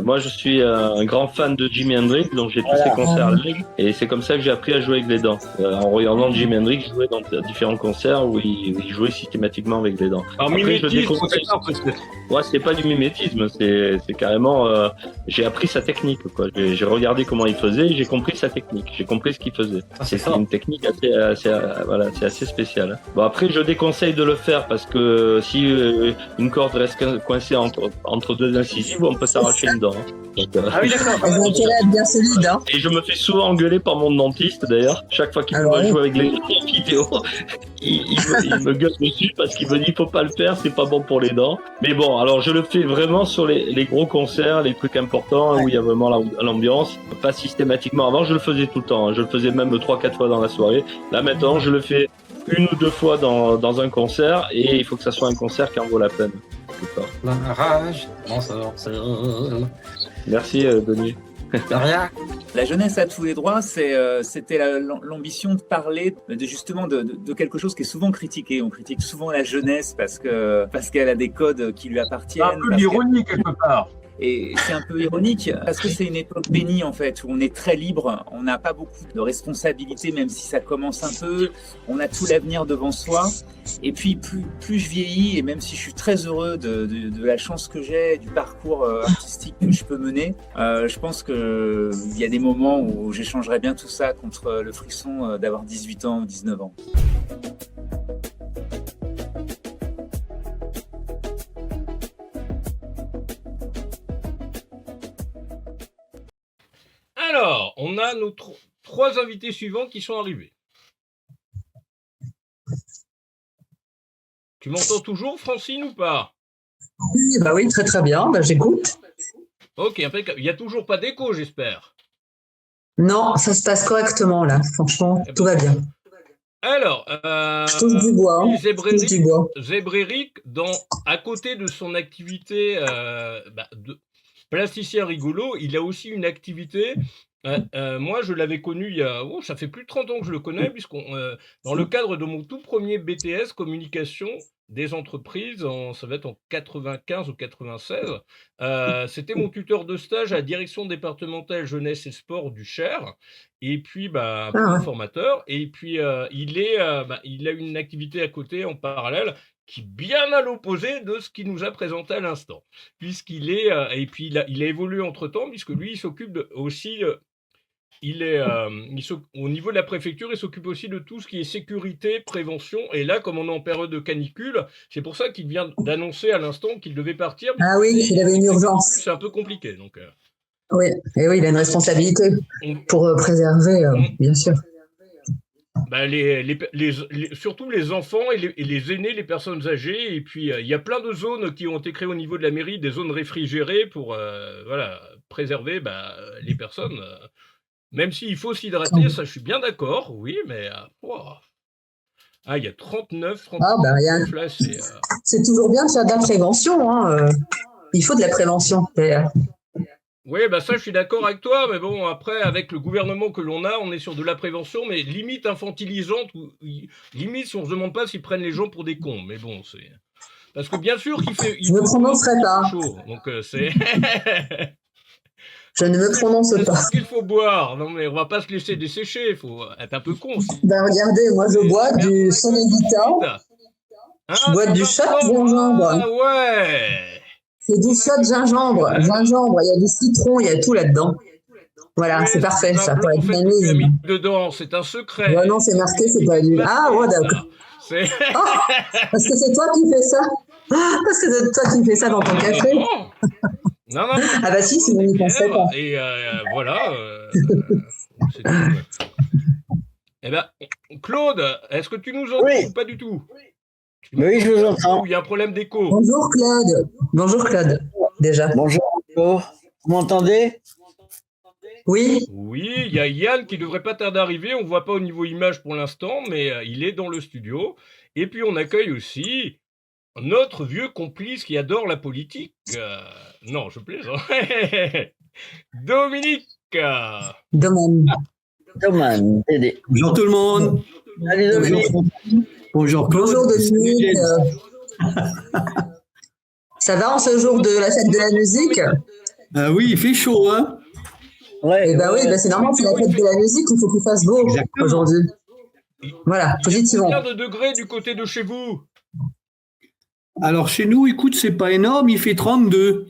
Moi, je suis un grand fan de Jimi Hendrix, donc j'ai tous ses concerts live, et c'est comme ça que j'ai appris à jouer avec les dents. En regardant Jimi Hendrix jouer dans différents concerts où il jouait systématiquement avec les dents. Alors, mimétisme, ouais, c'est pas du mimétisme, c'est carrément. J'ai appris sa technique, quoi. J'ai regardé comment il faisait, et j'ai compris sa technique, j'ai compris ce qu'il faisait. C'est une technique c'est assez spécial. Bon, après, je déconseille de le faire parce que si une corde reste coincée entre deux incisives, on peut s'arracher une dent. Donc, ah oui, d'accord. Elles ont intérêt à être bien solides. Hein. Et je me fais souvent engueuler par mon dentiste, d'ailleurs. Chaque fois qu'il me voit jouer avec les vidéos, il me gueule dessus parce qu'il me dit faut pas le faire, c'est pas bon pour les dents. Mais bon, alors je le fais vraiment sur les gros concerts, les trucs importants où il y a vraiment l'ambiance. Pas systématiquement. Avant, je le faisais tout le temps. Hein. Je le faisais même 3-4 fois dans la soirée. Là, maintenant, je le fais 1 ou 2 fois dans un concert et il faut que ça soit un concert qui en vaut la peine. La rage, mon sorcier. Merci Denis. Rien. La jeunesse a tous les droits, c'était l'ambition de parler justement de quelque chose qui est souvent critiqué. On critique souvent la jeunesse parce qu'elle a des codes qui lui appartiennent. Un peu d'ironie quelque part. Et c'est un peu ironique parce que c'est une époque bénie en fait, où on est très libre, on n'a pas beaucoup de responsabilités même si ça commence un peu, on a tout l'avenir devant soi. Et puis plus je vieillis et même si je suis très heureux de la chance que j'ai, du parcours artistique que je peux mener, je pense qu'il y a des moments où j'échangerais bien tout ça contre le frisson d'avoir 18 ans ou 19 ans. Alors, on a nos 3 invités suivants qui sont arrivés. Tu m'entends toujours, Francine, ou pas? Oui, bah oui, très très bien, bah, j'écoute. Ok, impeccable. Il n'y a toujours pas d'écho, j'espère. Non, ça se passe correctement là, franchement, tout va bien. Alors, Je touche du bois, hein. oui, Je touche du bois. Zébréric, à côté de son activité de plasticien rigolo, il a aussi une activité. Moi, je l'avais connu ça fait plus de 30 ans que je le connais, dans le cadre de mon tout premier BTS communication des entreprises, ça va être en 95 ou 96. C'était mon tuteur de stage à la direction départementale jeunesse et sport du Cher, et puis un peu formateur. Et puis il a une activité à côté en parallèle qui est bien à l'opposé de ce qu'il nous a présenté à l'instant, puisqu'il est et puis il a évolué entre temps, puisque lui il s'occupe aussi. Au niveau de la préfecture, il s'occupe aussi de tout ce qui est sécurité, prévention. Et là, comme on est en période de canicule, c'est pour ça qu'il vient d'annoncer à l'instant qu'il devait partir. Ah oui, il avait une urgence. C'est un peu compliqué. Donc, Oui, et oui, il a une responsabilité pour préserver, bien sûr. Surtout les enfants et les aînés, les personnes âgées. Et puis, il y a plein de zones qui ont été créées au niveau de la mairie, des zones réfrigérées pour préserver les personnes. Même s'il faut s'hydrater, ça je suis bien d'accord, oui, mais... il y a 39 là, c'est toujours bien de faire de la prévention, hein. Il faut de la prévention, d'ailleurs. Oui, ça je suis d'accord avec toi, mais bon, après, avec le gouvernement que l'on a, on est sur de la prévention, mais limite infantilisante, limite si on se demande pas s'ils prennent les gens pour des cons, mais bon, c'est... Parce que bien sûr qu'il fait... Je ne me prononcerai pas. Chaud, donc c'est... Je ne me prononce pas. Il faut boire. Non, mais on va pas se laisser dessécher. Il faut être un peu con aussi. Regardez, moi je bois du Sonedita. Je bois du shot gingembre. Ah ouais. C'est du shot gingembre. Gingembre, il y a du citron, il y a tout là-dedans. Voilà, c'est parfait, ça, pour la dynamisme. Dedans, c'est un secret. Ouais, non, c'est marqué, c'est pas du... Ah, ouais, d'accord. Parce que c'est toi qui fais ça. Parce que c'est toi qui fais ça dans ton café. Non. Ah bah si, sinon on n'y pensait pas. Et voilà. C'est tout. Eh ben, Claude, est-ce que tu nous entends ou pas du tout? Oui, je vous entends. Il y a un problème d'écho. Bonjour Claude. Bonjour Claude, déjà. Bonjour. Vous m'entendez? Oui. Oui, il y a Yann qui devrait pas tarder d'arriver. On voit pas au niveau image pour l'instant, mais il est dans le studio. Et puis on accueille aussi notre vieux complice qui adore la politique. Non, je plaisante. Dominique. Doman. Bonjour tout le monde. Allez, Dominique. Bonjour Claude. Bonjour Dominique. Ça va en ce jour de la fête de la musique? Oui, il fait chaud, hein? Ouais, oui, c'est normal, c'est la fête de la musique, il faut qu'il fasse beau aujourd'hui. Voilà, positivement. Combien de degrés du côté de chez vous? Alors chez nous, écoute, c'est pas énorme, il fait 32.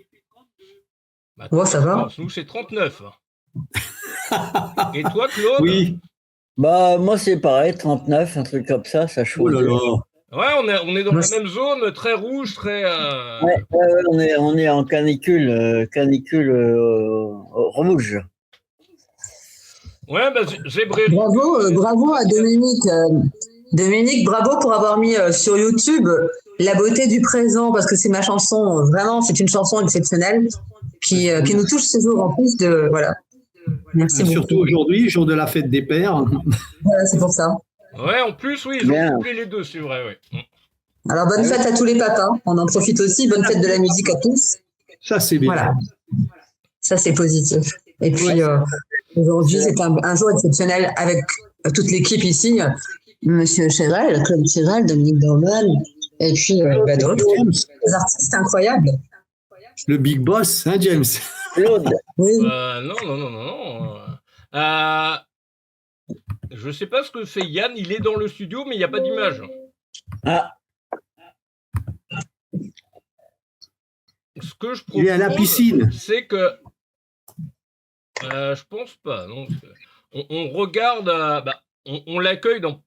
Ça va. Nous, c'est 39. Et toi, Claude? Oui. Moi, c'est pareil, 39, un truc comme ça chauffe. Oh là là. Ouais, on est dans la même zone, très rouge, très... Ouais, on est en canicule rouge. Ouais, Zébréric. Bravo à Dominique. Dominique, bravo pour avoir mis sur YouTube La beauté du présent, parce que c'est ma chanson, vraiment, c'est une chanson exceptionnelle qui nous touche ce jour en plus de... Voilà. Merci beaucoup. Surtout aujourd'hui, jour de la fête des pères. Voilà, c'est pour ça. Ouais, en plus, oui, ils ont couplé les deux, c'est vrai, oui. Alors, bonne fête à tous les papas. On en profite aussi. Bonne fête de la musique à tous. Ça, c'est bien. Voilà. Ça, c'est positif. Et puis, aujourd'hui, c'est un jour exceptionnel avec toute l'équipe ici. Monsieur Chérel, Claude Chérel, Dominique Dorman, et puis d'autres. Des artistes incroyables. Le big boss, hein, James? Claude. Oui. Non. Je sais pas ce que fait Yann, il est dans le studio, mais il n'y a pas d'image. Ah. Ce que je propose, il est à la piscine. C'est que je pense pas. Non. On regarde, on l'accueille dans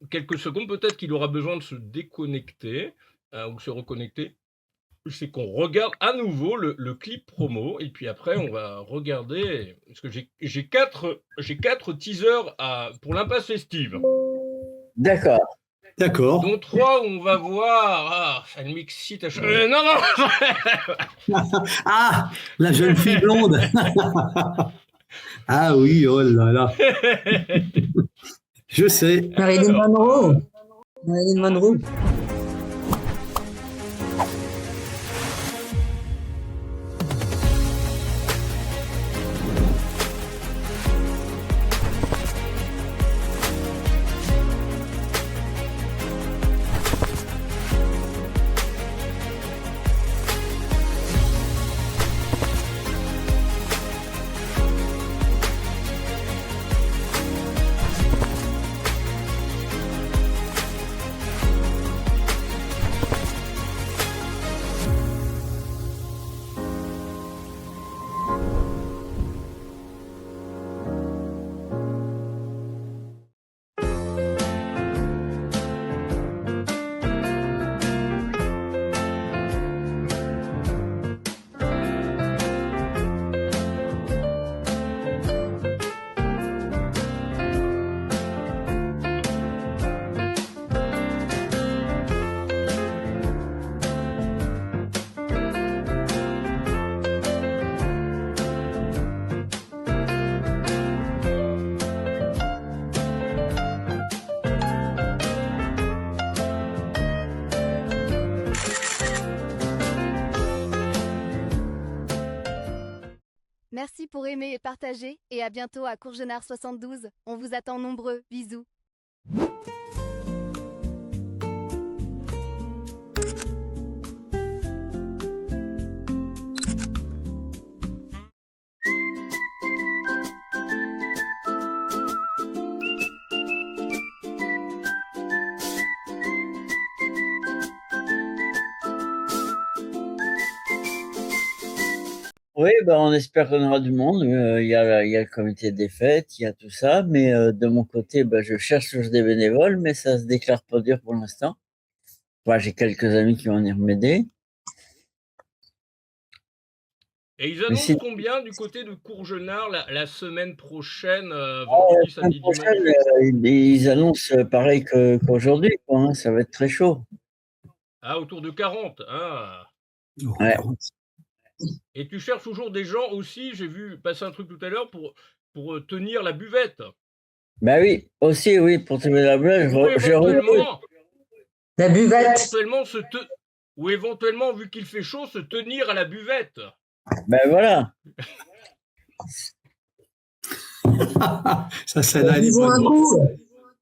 quelques secondes. Peut-être qu'il aura besoin de se déconnecter ou se reconnecter. C'est qu'on regarde à nouveau le clip promo et puis après on va regarder parce que j'ai quatre teasers pour l'impasse festive. D'accord. D'accord. Dont 3 où on va voir. Ah, ça m'excite à chaque. Non, non. Ah, la jeune fille blonde. Ah oui, oh là là. Je sais. Marilyn Monroe. Marilyn Monroe. Merci pour aimer et partager et à bientôt à Courgenard 72. On vous attend nombreux. Bisous. Oui, ben, on espère qu'on aura du monde. Il y a le comité des fêtes, il y a tout ça. Mais de mon côté, ben, je cherche toujours des bénévoles, mais ça se déclare pas dur pour l'instant. Enfin, j'ai quelques amis qui vont venir m'aider. Et ils Mais annoncent c'est- combien du côté de Courgenard la semaine prochaine, Ah, vendredi, la semaine samedi, prochaine, dimanche? ils annoncent pareil qu'aujourd'hui, quoi, hein. Ça va être très chaud. Ah, autour de 40. Ah. Ouais. Et tu cherches toujours des gens aussi, j'ai vu passer un truc tout à l'heure, pour tenir la buvette. Bah oui, aussi, oui, pour te mettre la blague, Ou éventuellement, La buvette. ou éventuellement, vu qu'il fait chaud, se tenir à la buvette. Ben voilà. Ça, celle-là, elle est Buvons un bonne. coup.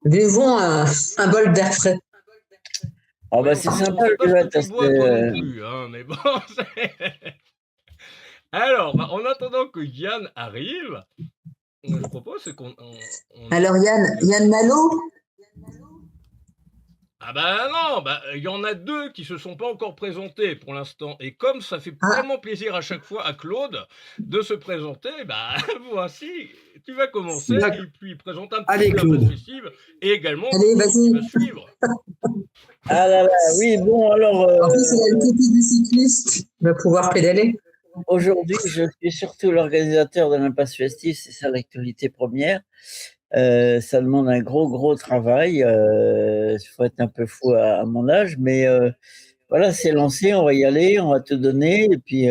Buvons un bol d'air frais. Ah bah c'est sympa le buvette, Tu bois toi non plus, hein, mais bon. Alors, bah, en attendant que Yann arrive, je propose c'est qu'on. Alors Yann Malo. Ah bah non, bah il y en a 2 qui se sont pas encore présentés pour l'instant. Et comme ça fait tellement plaisir à chaque fois à Claude de se présenter, bah voici, tu vas commencer D'accord. et puis présente un Allez, petit peu Claude. la festive et également Allez, Claude qui vas-y. va suivre. Ah là là, oui, bon alors. En plus, il a le képi du cycliste. Il va pouvoir pédaler. Aujourd'hui, je suis surtout l'organisateur de l'impasse festive, c'est ça l'actualité première. Ça demande un gros travail. Il faut être un peu fou à mon âge, mais voilà, c'est lancé, on va y aller, on va te donner, et puis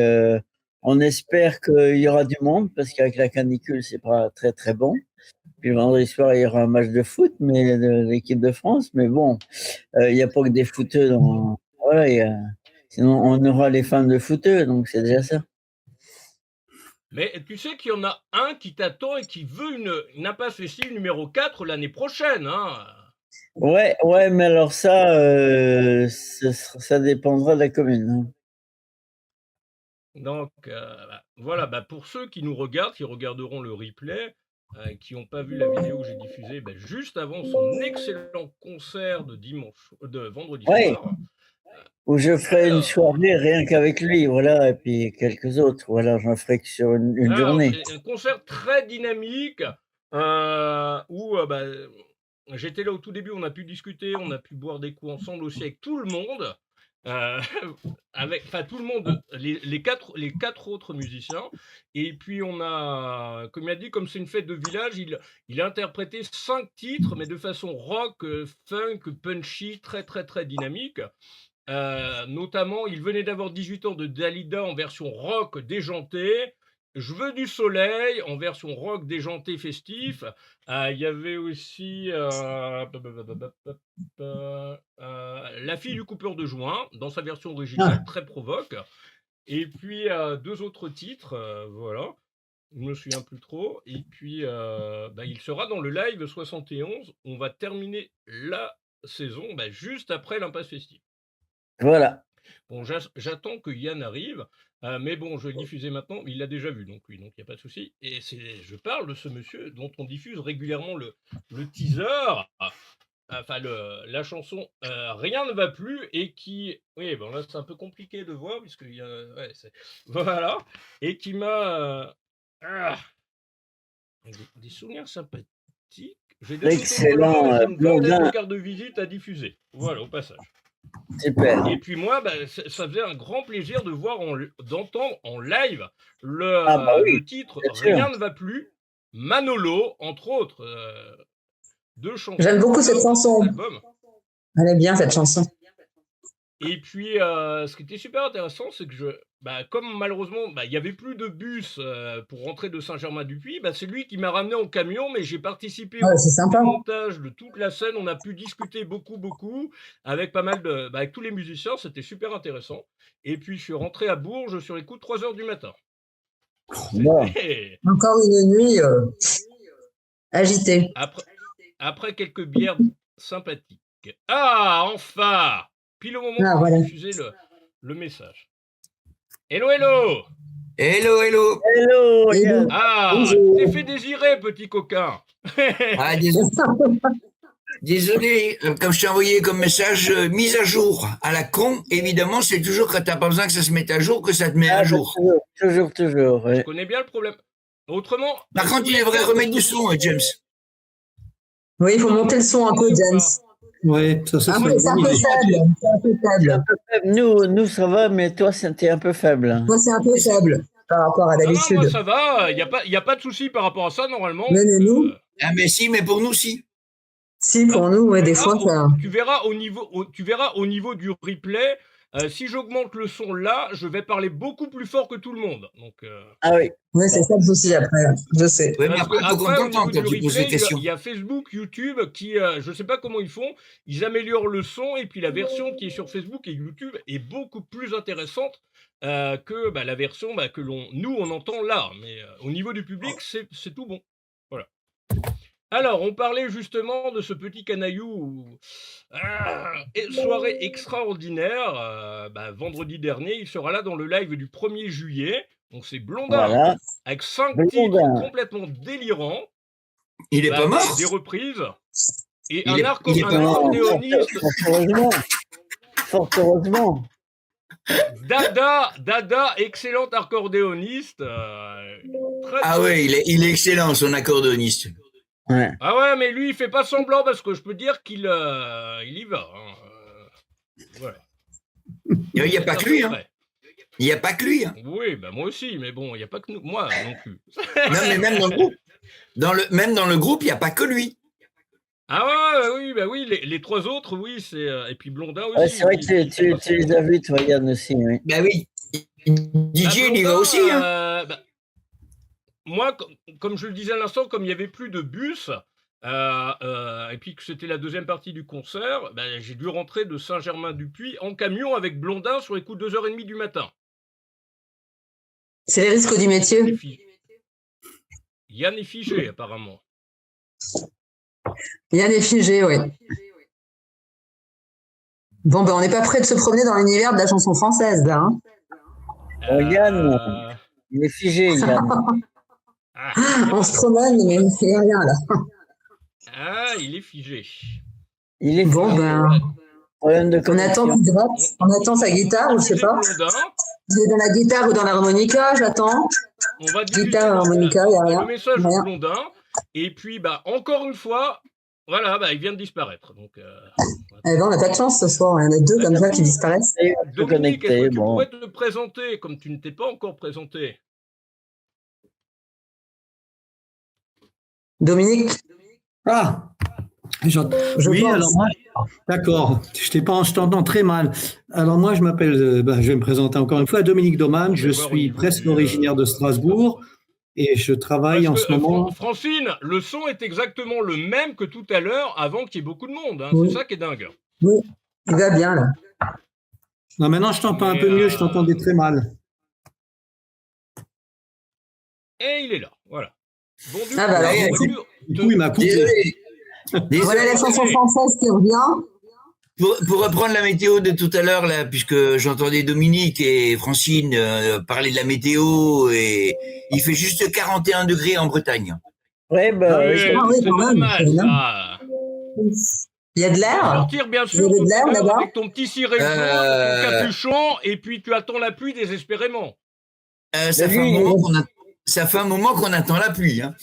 on espère qu'il y aura du monde, parce qu'avec la canicule, c'est pas très bon. Puis le vendredi soir, il y aura un match de foot, mais de l'équipe de France, mais bon, il n'y a pas que des footeux dans. Voilà, sinon on aura les fans de footeux, donc c'est déjà ça. Mais tu sais qu'il y en a un qui t'attend et qui veut une impasse festive numéro 4 l'année prochaine, hein. Ouais, mais alors ça, ça dépendra de la commune, hein. Donc voilà, bah, pour ceux qui nous regardent, qui regarderont le replay, qui n'ont pas vu la vidéo que j'ai diffusée juste avant son excellent concert de vendredi Ouais. soir. Où je ferai une soirée rien qu'avec lui, voilà, et puis quelques autres, voilà, j'en ferai que sur une Alors, journée. c'est un concert très dynamique où bah, j'étais là au tout début, on a pu discuter, on a pu boire des coups ensemble aussi avec tout le monde. euh, avec enfin tout le monde, les quatre autres musiciens. Et puis on a, comme il a dit, comme c'est une fête de village, il a interprété 5 titres, mais de façon rock, funk, punchy, très très très dynamique. Notamment, il venait d'avoir 18 ans de Dalida en version rock déjantée. Je veux du soleil en version rock déjanté festif. Il y avait aussi La fille du coupeur de joint dans sa version originale, très provoque. Et puis 2 autres titres, voilà. Je me souviens plus trop. Et puis il sera dans le live 71. On va terminer la saison juste après l'impasse festive. Voilà. Bon, j'attends que Yann arrive, mais bon, je vais le diffuser maintenant. Il l'a déjà vu, donc lui, donc il n'y a pas de souci. Et je parle de ce monsieur dont on diffuse régulièrement le teaser, enfin la chanson Rien ne va plus, et qui, oui, bon là c'est un peu compliqué de voir puisque il y a, ouais, voilà, et qui m'a des souvenirs sympathiques. J'ai donné Excellent, Blondin. une carte de visite à diffuser. Voilà, au passage. Super. Et puis moi, ça faisait un grand plaisir de voir, d'entendre en live le titre Rien ne va plus, Manolo, entre autres, 2 chansons. J'aime beaucoup cette chanson. Elle est bien cette chanson. Et puis, ce qui était super intéressant, c'est que comme malheureusement, il n'y avait plus de bus pour rentrer de Saint-Germain-du-Puy, c'est lui qui m'a ramené en camion, mais j'ai participé au montage de toute la scène. On a pu discuter beaucoup avec pas mal avec tous les musiciens. C'était super intéressant. Et puis, je suis rentré à Bourges sur les coups de 3h du matin. Bon. Encore une nuit agitée. Après quelques bières sympathiques. Ah, enfin! Pile au moment où voilà. on diffusait le message. Hello, hello! Hello, hello! Hello! Ah, t'es fait désirer, petit coquin! Ah, désolé, comme je t'ai envoyé comme message, mise à jour. À la con, évidemment, c'est toujours quand t'as pas besoin que ça se mette à jour que ça te met à jour. Toujours. Je connais bien le problème. Autrement... Par contre, il devrait remettre du son, James. Oui, il faut monter le son un peu, James. Oui, ça c'est un peu faible. Nous, ça va, mais toi, c'était un peu faible. Moi, c'est un peu faible par rapport à d'habitude. Moi, ça va, il n'y a pas de souci par rapport à ça, normalement. Mais nous Ah, mais si, mais pour nous, si. Si, pour nous, ouais, des fois, ça... Tu verras au niveau du replay, si j'augmente le son là, je vais parler beaucoup plus fort que tout le monde. Donc, Ah oui. Oui, c'est ça le souci après, je sais. Oui, mais après, faut qu'on t'entende quand tu poses des questions. Il y a Facebook, YouTube qui, je ne sais pas comment ils font, ils améliorent le son, et puis la version qui est sur Facebook et YouTube est beaucoup plus intéressante que la version que nous on entend là. Mais au niveau du public, c'est tout bon. Voilà. Alors, on parlait justement de ce petit canaillou. Soirée extraordinaire. Vendredi dernier, il sera là dans le live du 1er juillet. Donc, c'est Blondin, Voilà. avec 5 titres complètement délirants. Il est pas mort. Des reprises. Et Il est pas accordéoniste. Fort heureusement. Dada, excellent accordéoniste. Ah ouais, il est excellent, son accordéoniste. Ouais. Ah ouais, mais lui, il fait pas semblant parce que je peux dire qu'il y va. Voilà. Il n'y a pas que lui. Hein. Il n'y a pas que lui. Hein. Oui, moi aussi, mais bon, il n'y a pas que moi non plus. Non, mais même dans le groupe. Même dans le groupe, il n'y a pas que lui. Ah ouais, oui, les 3 autres, oui, c'est et puis Blondin aussi. Ouais, c'est vrai que tu les as vus, toi, Yann, aussi, oui. Ben oui. DJ, il y va aussi. Hein. Moi, comme je le disais à l'instant, comme il n'y avait plus de bus, et puis que c'était la deuxième partie du concert, j'ai dû rentrer de Saint-Germain-du-Puy en camion avec Blondin sur les coups de 2h30 du matin. C'est les risques du métier. Yann est figé, apparemment. Yann est figé, oui. Bon, on n'est pas prêt de se promener dans l'univers de la chanson française, là. Hein. Yann, il est figé, Yann. On se promène, mais il n'y a rien, là. Ah, il est figé. Il est bon, on attend qu'il gratte, on attend sa guitare, ou je sais pas. Il est dans la guitare ou dans l'harmonica, j'attends. On va guitare, harmonica, il n'y a rien. Le message de Blondin. Et puis, encore une fois, Voilà, bah, il vient de disparaître. Donc, Eh ben, on n'a pas de chance ce soir. Il y en a deux comme ça qui disparaissent. Dominique, est-ce que tu pourrais te présenter comme tu ne t'es pas encore présenté? Dominique. Ah, oui, pense. alors moi, d'accord, je t'entends très mal. Alors moi, je m'appelle, je vais me présenter encore une fois, Dominique Doman, je suis presque originaire de Strasbourg et je travaille en ce moment. Francine, le son est exactement le même que tout à l'heure avant qu'il y ait beaucoup de monde. Hein. Oui. C'est ça qui est dingue. Oui, il va bien là. Non, maintenant je t'entends un peu mieux, je t'entendais très mal. Et il est là, voilà. Bon, du Ah bah alors, du coup, il m'a coupé. Désolé. Voilà la chanson française qui revient. Pour reprendre la météo de tout à l'heure, là, puisque j'entendais Dominique et Francine parler de la météo, et il fait juste 41 degrés en Bretagne. Ouais, bah, c'est pas mal, ça. Il y a de l'air. Sortir, bien sûr, Il y a de tout l'air à l'heure là-bas. avec ton petit ciré jaune, ton capuchon, et puis tu attends la pluie désespérément. Ça fait un moment qu'on attend la pluie. Hein.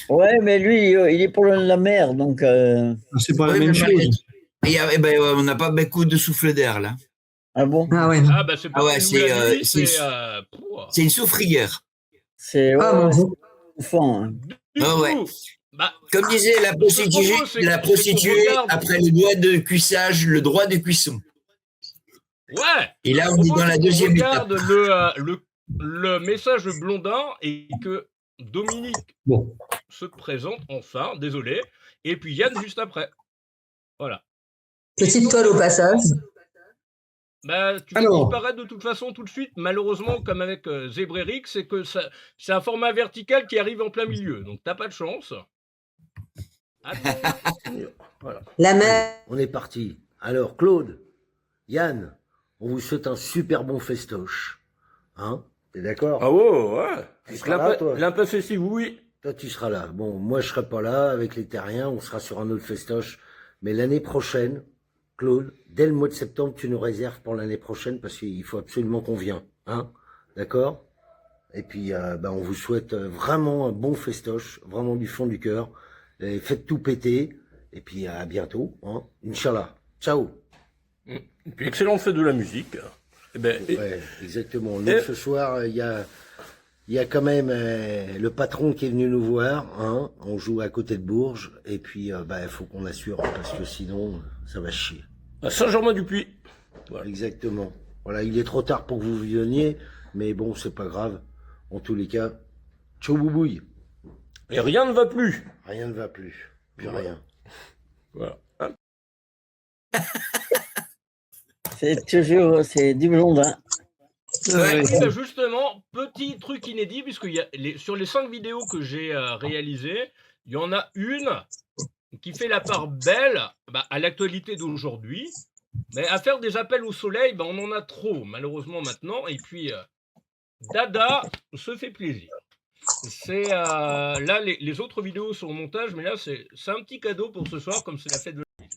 Ouais, mais lui, il est pour la mer, donc. C'est pas la même chose. On n'a pas beaucoup de souffle d'air là. Ah bon? Ah ouais. Ah bah c'est pas c'est une soufrière. C'est bouffant. Hein. Ouais. Comme disait la prostituée, après le droit de cuisson. Ouais. Et là, on est dans la deuxième étape. Regarde le message de Blondin et que Dominique se présente enfin, désolé, et puis Yann juste après. Voilà. Petite toile au passage. Bah, tu vas disparaître de toute façon tout de suite, malheureusement, comme avec Zébréric, c'est que c'est un format vertical qui arrive en plein milieu, donc t'as pas de chance. Voilà. La mer. On est parti. Alors, Claude, Yann, on vous souhaite un super bon festoche. Hein? T'es d'accord? Ah ouais. Tu seras là, toi? L'impéfestif, oui. Toi, tu seras là. Bon, moi, je serai pas là avec les terriens, on sera sur un autre festoche. Mais l'année prochaine, Claude, dès le mois de septembre, tu nous réserves pour l'année prochaine parce qu'il faut absolument qu'on vienne. Hein? D'accord? Et puis, on vous souhaite vraiment un bon festoche, vraiment du fond du cœur. Et faites tout péter. Et puis, à bientôt. Hein? Inch'Allah. Ciao. Et puis, excellent fait de la musique. Ouais, exactement. Nous, ce soir, il y a quand même le patron qui est venu nous voir. Hein. On joue à côté de Bourges. Et puis, il faut qu'on assure parce que sinon, ça va chier. À Saint-Germain-du-Puy. Voilà. Exactement. Voilà, il est trop tard pour que vous veniez. Mais bon, c'est pas grave. En tous les cas, ciao boubouille. Et rien ne va plus. Rien ne va plus. Plus rien. Voilà. C'est du Blondin. Justement, petit truc inédit, puisque sur les 5 vidéos que j'ai réalisées, il y en a une qui fait la part belle à l'actualité d'aujourd'hui. Mais à faire des appels au soleil, on en a trop, malheureusement, maintenant. Et puis, Dada se fait plaisir. C'est là, les autres vidéos sont au montage, mais là, c'est un petit cadeau pour ce soir, comme c'est la fête de la musique.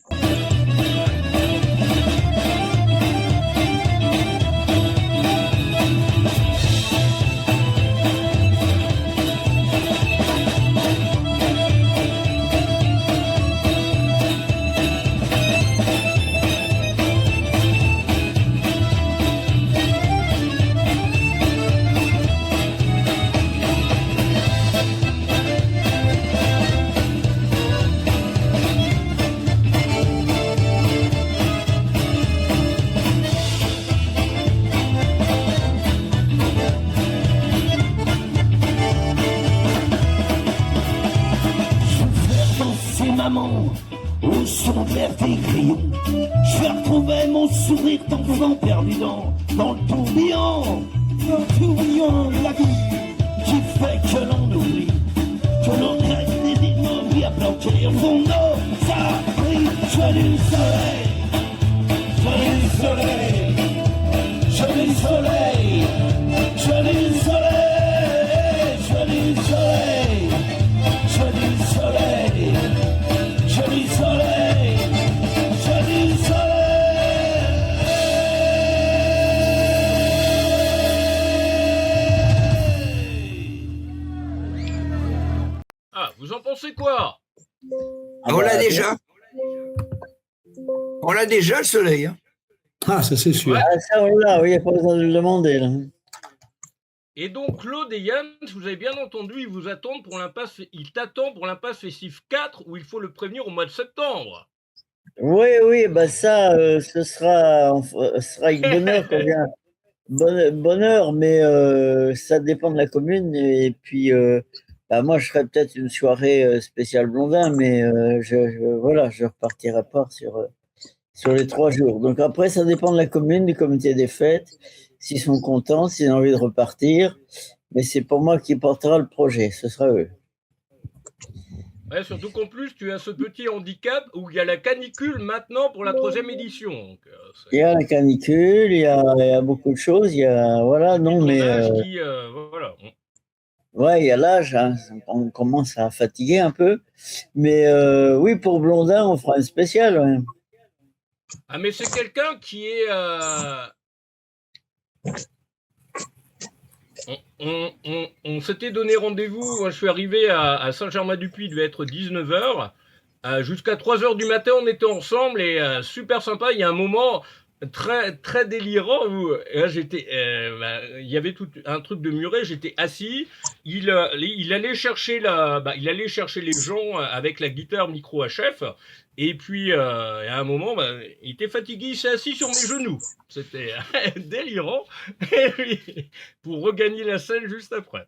Au son vert des crayons, je vais retrouver mon sourire d'enfant perdu dans le tourbillon de la vie qui fait que l'on oublie, que l'on reste des immobiliers à planquer au fond de nos abris. Joyeux soleil, joyeux soleil, joyeux soleil, joyeux soleil, joyeux soleil, joyeux soleil. Joli soleil, joli soleil. Ah, vous en pensez quoi? Ah On bah, l'a déjà. On l'a déjà, le soleil. Hein. Ah, ça c'est sûr. Ah, ça, on l'a, oui, il n'y a pas besoin de le demander. Là. Et donc, Claude et Yann, si vous avez bien entendu, ils t'attendent pour l'impasse festif 4 où il faut le prévenir au mois de septembre. Oui, bah ça, ce sera avec bonheur qu'on vient. Bonheur, mais ça dépend de la commune. Et puis, bah, moi, je ferais peut-être une soirée spéciale Blondin, mais voilà, je repartirai pas sur les 3 jours. Donc après, ça dépend de la commune, du comité des fêtes, s'ils sont contents, s'ils ont envie de repartir. Mais c'est pour moi qui portera le projet, ce sera eux. Ouais, surtout qu'en plus, tu as ce petit handicap où il y a la canicule maintenant pour la 3e édition. Donc, Il y a la canicule, il y a beaucoup de choses, il y a voilà, non mais voilà. ouais, il y a l'âge, hein, on commence à fatiguer un peu, mais oui, pour Blondin, on fera un spécial. Ouais. Ah, mais c'est quelqu'un qui est. On s'était donné rendez-vous. Moi, je suis arrivé à Saint-Germain-du-Puy, il devait être 19h. Jusqu'à 3h du matin, on était ensemble et super sympa. Il y a un moment très, très délirant où il y avait tout un truc de muret. J'étais assis. Il allait chercher les gens avec la guitare micro HF. Et puis, à un moment, il était fatigué, il s'est assis sur mes genoux. C'était délirant. Et puis, pour regagner la scène juste après.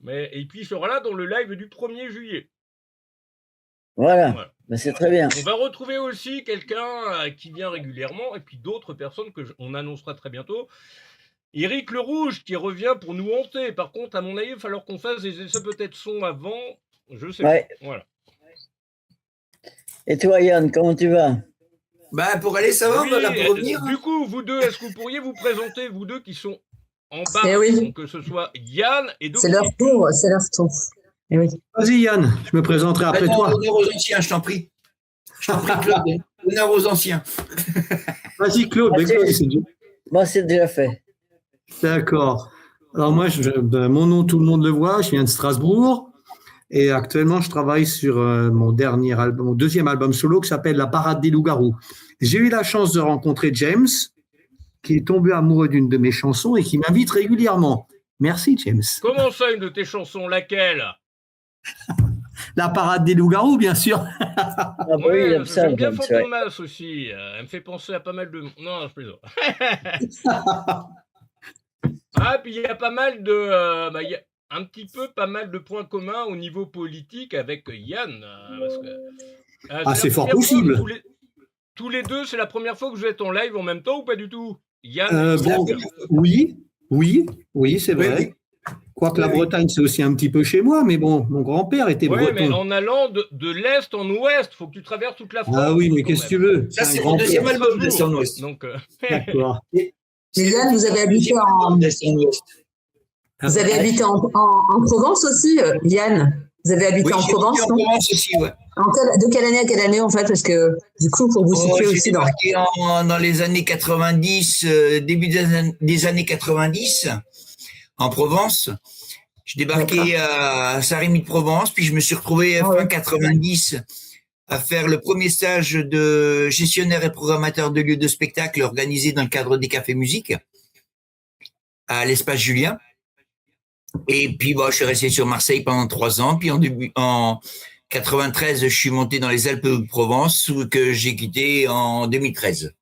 Et puis, il sera là dans le live du 1er juillet. Voilà. Ben, c'est très bien. On va retrouver aussi quelqu'un qui vient régulièrement, et puis d'autres personnes qu'on annoncera très bientôt. Éric Le Rouge, qui revient pour nous hanter. Par contre, à mon avis, il va falloir qu'on fasse des essais peut-être son avant. Je sais pas. Voilà. Et toi, Yann, comment tu vas? Bah, pour aller, ça va, oui, voilà, pour revenir. Du coup, vous deux, est-ce que vous pourriez vous présenter, vous deux qui sont en bas, donc que ce soit Yann et Dominique? C'est leur tour, c'est leur tour. Eh oui. Vas-y, Yann, je me présenterai après toi. Honneur aux anciens, je t'en prie. Je t'en prie, Claude. Honneur aux anciens. Vas-y, Claude. Moi, c'est déjà fait. D'accord. Alors moi, mon nom, tout le monde le voit, je viens de Strasbourg. Et actuellement, je travaille sur mon deuxième album solo qui s'appelle La Parade des Loups-Garous. J'ai eu la chance de rencontrer James, qui est tombé amoureux d'une de mes chansons et qui m'invite régulièrement. Merci, James. Comment ça, une de tes chansons? Laquelle? La Parade des Loups-Garous, bien sûr. Oui, j'aime bien Fantomas aussi. Elle me fait penser à pas mal de... Non, je plaisante. Puis il y a pas mal de... il y a un petit peu pas mal de points communs au niveau politique avec Yann. Parce que, c'est fort possible. Tous les deux, c'est la première fois que vous êtes en live en même temps ou pas du tout? Yann, oui, c'est vrai. Quoique la Bretagne, c'est aussi un petit peu chez moi, mais bon, mon grand-père était breton. Oui, mais en allant de l'Est en Ouest, il faut que tu traverses toute la France. Ah oui, mais qu'est-ce que tu veux? Ça, c'est le deuxième album d'Est en Ouest. D'accord. Mais Yann, vous avez habité en Provence aussi, Yann? Vous avez habité en Provence, non? En Provence aussi, ouais. De quelle année à quelle année, en fait? Parce que, du coup, pour vous situer aussi dans... dans les années 90, début des années 90, en Provence. Je débarquais à Saint-Rémy-de-Provence, puis je me suis retrouvé fin 90 à faire le premier stage de gestionnaire et programmateur de lieux de spectacle organisé dans le cadre des cafés musique à l'Espace Julien. Et puis, je suis resté sur Marseille pendant 3 ans. Puis en 93, je suis monté dans les Alpes-de-Provence, que j'ai quitté en 2013.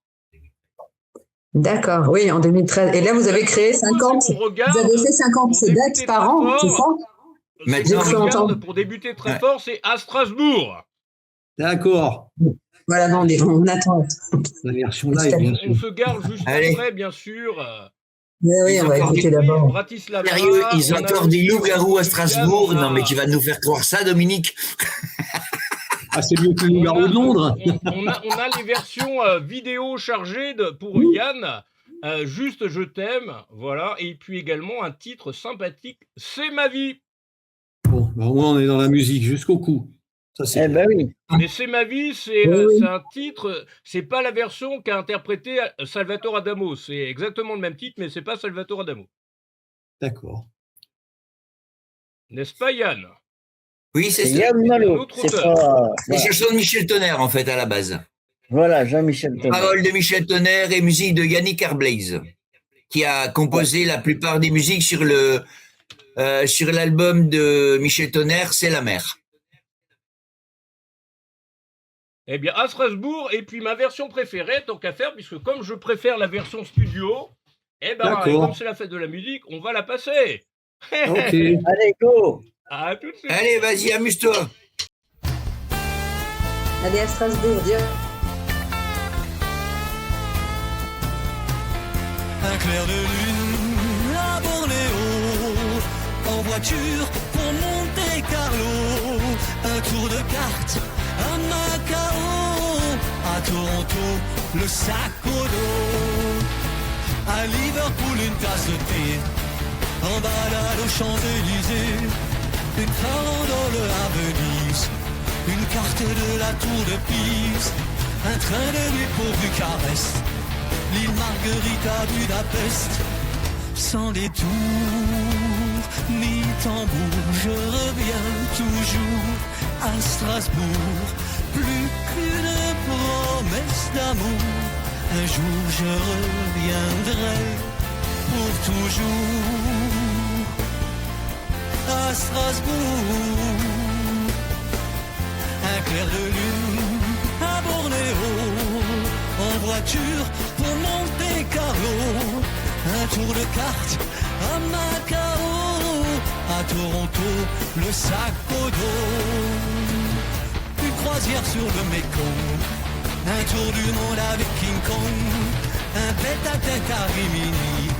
D'accord, oui, en 2013. Et là, vous avez créé 50. Vous avez fait 50 dates par an, c'est ça? Maintenant, pour débuter très fort, c'est à Strasbourg. D'accord. Voilà, non, on attend. La version live, bien sûr. On se garde juste après, bien sûr. Oui, on va écouter d'abord. Sérieux, ils ont encore des loups-garous à Strasbourg. Non, mais tu vas nous faire croire ça, Dominique. C'est mieux que les loups-garous de Londres. On a les versions vidéo chargées pour Yann. Juste Je t'aime, voilà. Et puis également un titre sympathique, C'est ma vie. Bon, au moins on est dans la musique jusqu'au cou. Ça, oui. Mais C'est ma vie, c'est un titre, c'est pas la version qu'a interprété Salvatore Adamo. C'est exactement le même titre, mais c'est pas Salvatore Adamo. D'accord. N'est-ce pas, Yann? Oui, c'est ça. Yann Malo. C'est pas. Les chansons de Michel Tonnerre, en fait, à la base. Voilà, Jean-Michel Tonnerre. Paroles de Michel Tonnerre et musique de Yannick Arblaise, qui a composé la plupart des musiques sur l'album de Michel Tonnerre, C'est la mer. Eh bien, à Strasbourg, et puis ma version préférée, tant qu'à faire, puisque comme je préfère la version studio, eh ben, comme c'est la fête de la musique, on va la passer. Ok. Allez, go. À tout de suite. Allez, vas-y, amuse-toi. Allez à Strasbourg, Dieu. Un clair de lune à Bornéo, en voiture pour Monte-Carlo, un tour de cartes à Macao, à Toronto, le sac au dos, à Liverpool une tasse de thé, en balade aux Champs-Élysées, une farandole à Venise, une carte de la tour de Pise, un train de nuit pour Bucarest, l'île Marguerite à Budapest, sans détour ni tambour, je reviens toujours à Strasbourg, plus qu'une promesse d'amour, un jour je reviendrai pour toujours à Strasbourg, un clair de lune à Bornéo, en voiture pour Monte-Carlo, un tour de cartes à Macao, à Toronto, le sac au dos, une croisière sur le Mekong, un tour du monde avec King Kong, un tête-à-tête à Rimini,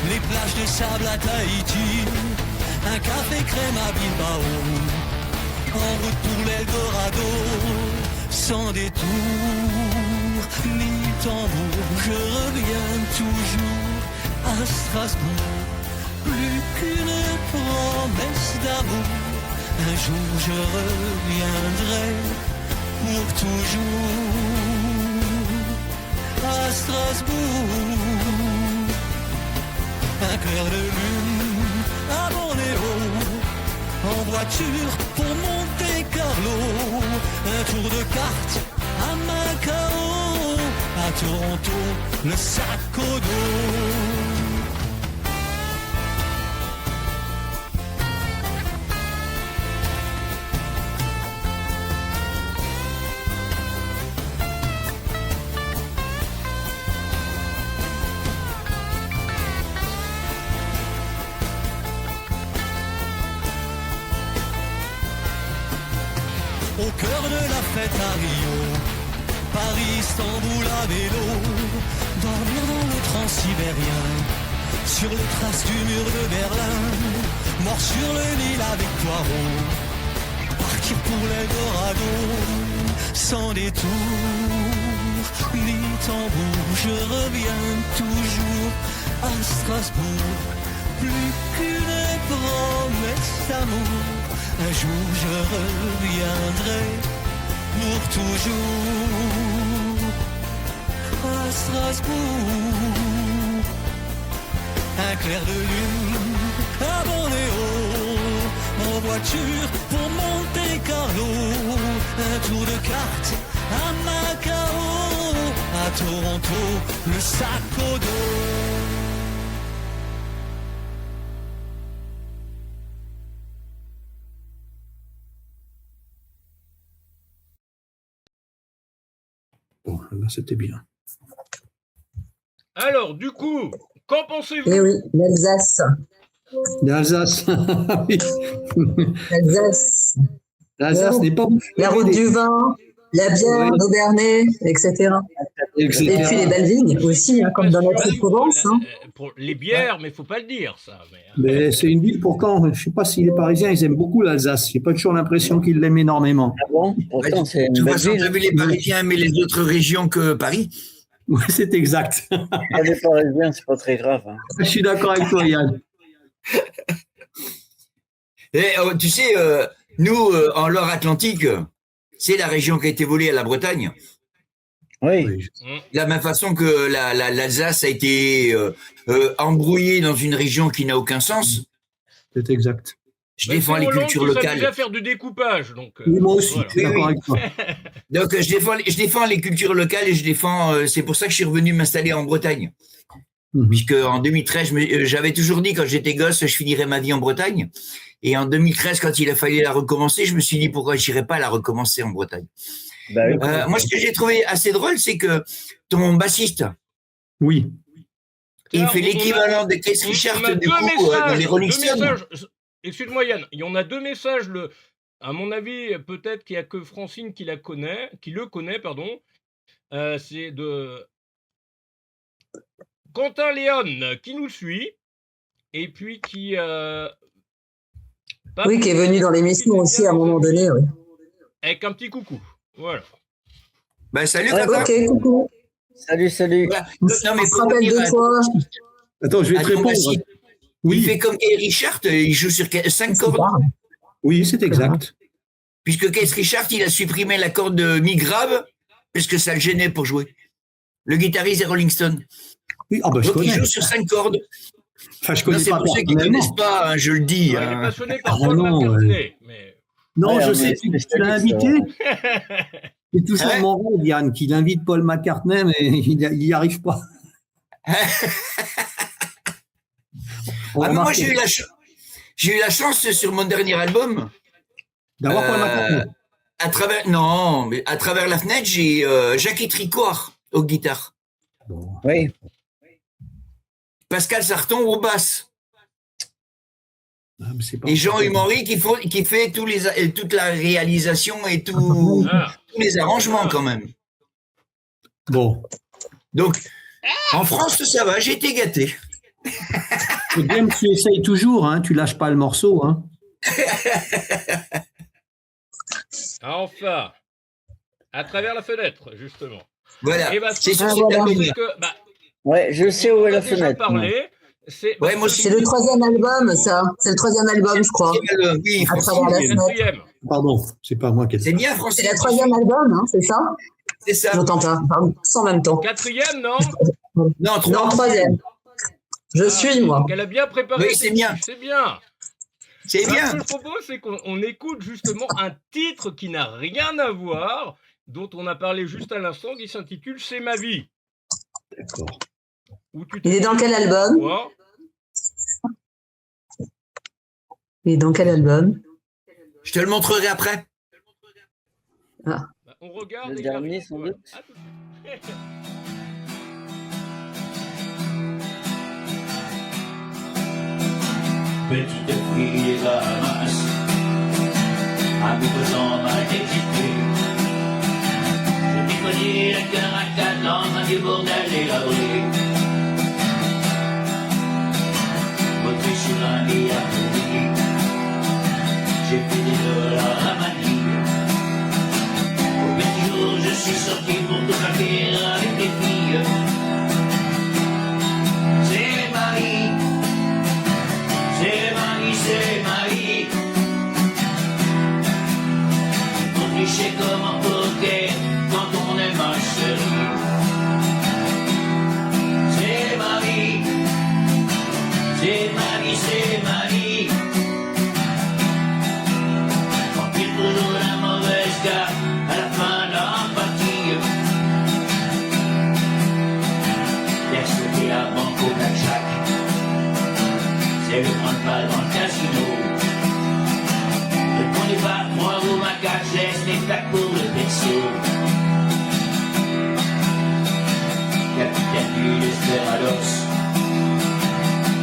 les plages de sable à Tahiti, un café crème à Bilbao, en route pour l'Eldorado, sans détour ni tambour, je reviens toujours à Strasbourg, plus qu'une promesse d'amour, un jour je reviendrai pour toujours à Strasbourg, un clair de lune à Bornéo, en voiture pour Monte-Carlo, un tour de cartes à Macao, à Toronto, le sac au dos. Au cœur de la fête à Rio, Paris, Istanbul à vélo, dormir dans le transsibérien, sur les traces du mur de Berlin, mort sur le Nil avec Poirot, partir pour l'Eldorado, sans détour ni tambour, je reviens toujours à Strasbourg, plus qu'une promesse d'amour. Un jour je reviendrai pour toujours à Strasbourg, un clair de lune à Bornéo, en voiture pour Monte-Carlo, un tour de cartes à Macao, à Toronto, le sac au dos. Bon, là, c'était bien. Alors, du coup, qu'en pensez-vous? Eh oui, l'Alsace. L'Alsace, oui. L'Alsace. L'Alsace n'est pas... La route du vin, la bière, l'Aubernais, etc. Et puis les belles vignes aussi, hein, comme dans notre Provence. Hein. Pour les bières, mais il ne faut pas le dire, ça. Mais c'est une ville, pourtant, je ne sais pas si les Parisiens, ils aiment beaucoup l'Alsace. J'ai pas toujours l'impression qu'ils l'aiment énormément. Ah bon? Pourtant, c'est une De toute belle façon, ville. tu as vu les Parisiens aimer les autres régions que Paris? Oui, c'est exact. Les Parisiens, c'est pas très grave. Hein. Je suis d'accord avec toi, Yann. Et, tu sais, nous, en Loire-Atlantique, c'est la région qui a été volée à la Bretagne. Oui. De la même façon que l'Alsace a été embrouillée dans une région qui n'a aucun sens. C'est exact. Je défends les cultures Il locales. à faire du découpage, donc. Oui, moi aussi, voilà. je suis d'accord avec toi. Donc, je défends les cultures locales et je défends. C'est pour ça que je suis revenu m'installer en Bretagne. Puisque en 2013, j'avais toujours dit quand j'étais gosse, je finirais ma vie en Bretagne. Et en 2013, quand il a fallu la recommencer, je me suis dit pourquoi je n'irais pas la recommencer en Bretagne. Moi, ce que j'ai trouvé assez drôle, c'est que ton bassiste, oui, il fait l'équivalent de Keith Richards du coup dans les Rolling Stones. Excuse-moi Yann, il y en a 2 messages. À mon avis, peut-être qu'il n'y a que Francine qui le connaît, pardon. C'est de Quentin Léon qui nous suit et puis qui oui, qui est venu dans l'émission aussi à un moment donné. Oui. Avec un petit coucou. Voilà. Ben, salut Quentin. Ok, coucou. Salut. Voilà. On se rappelle de toi. Attends, je vais te répondre. Oui. Il fait comme Keith Richards, il joue sur 5 cordes. Oui, c'est exact. Puisque Keith Richards, il a supprimé la corde de mi grave parce que ça le gênait pour jouer. Le guitariste des Rolling Stones. Oui, bah, donc il joue sur 5 cordes. Enfin, je connais c'est pas pour ceux qui ne connaissent pas, hein, je le dis. Il est passionné par Paul McCartney. Mais... Non, Ouais, je sais, tu l'as invité. C'est tout ça mon rôle, Yann, qu'il invite Paul McCartney, mais il n'y arrive pas. Moi, j'ai eu la chance sur mon dernier album d'avoir Paul McCartney. À travers la fenêtre, j'ai Jackie Tricoire aux guitares. Oui. Pascal Sarton aux basses. Et Jean-Hugues Henry qui fait toute la réalisation et tous les arrangements quand même. Bon. Donc, en France, ça va, j'ai été gâté. C'est bien que tu essayes toujours, hein, tu lâches pas le morceau. Hein. Enfin, à travers la fenêtre, justement. Voilà. Et bah, c'est sur cette album-là. Ouais, je sais où est la fenêtre. C'est le 3e album, ça. C'est le 3e album, je crois. Oui, à travers la fenêtre. Pardon, c'est pas moi qui ai dit. C'est bien, Francis. C'est le 3e album, hein, c'est ça? C'est ça. J'entends pas. Pardon, en même temps. 4e, non? Non, 3e. Je suis, moi. Elle a bien préparé. Oui, c'est bien. C'est bien. C'est bien. Ce que je propose, c'est qu'on écoute justement un titre qui n'a rien à voir, dont on a parlé juste à l'instant, qui s'intitule C'est ma vie. D'accord. Il est dans quel album? Il est dans quel album? Je te le montrerai après. Ah. On regarde. Le dernier, sans doute. Petite fille des Bahamas, à bout faisant mal exécuté. Je t'ai connu le cœur à 4 ans, un vieux bordel élaboré. Moté sur un lit à mourir, j'ai fait des dollars à ma vie. Au petit jour, je suis sorti pour tout claquer avec des filles. C'est ma vie. C'est ma vie, c'est ma vie. On trichait comme un poker quand on est ma chérie. C'est ma vie. C'est ma vie, c'est ma vie. On tire toujours la mauvaise carte à la fin de la partie. Personne la banque au blackjack. C'est le prendre pas dans le casino. Ne prenez pas moi ou ma cachette, n'est pas pour le vaisseau. Capitaine du Desperados,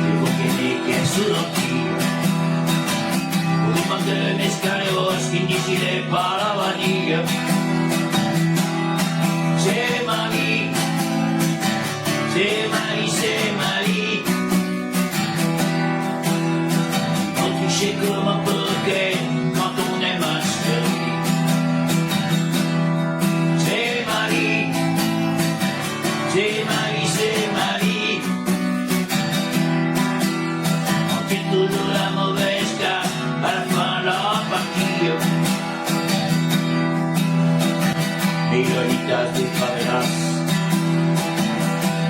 évoquez qu'un sous l'empire. Pour une bande de mescaleros qui décidait par la vanille. C'est ma vie, c'est ma vie, c'est ma vie. Tricher comme un poker quand on est ma chérie. C'est ma vie, c'est ma vie, c'est ma vie. On tire toujours la mauvaise carte à la fin de la partie. Les Lolitas de Favelas,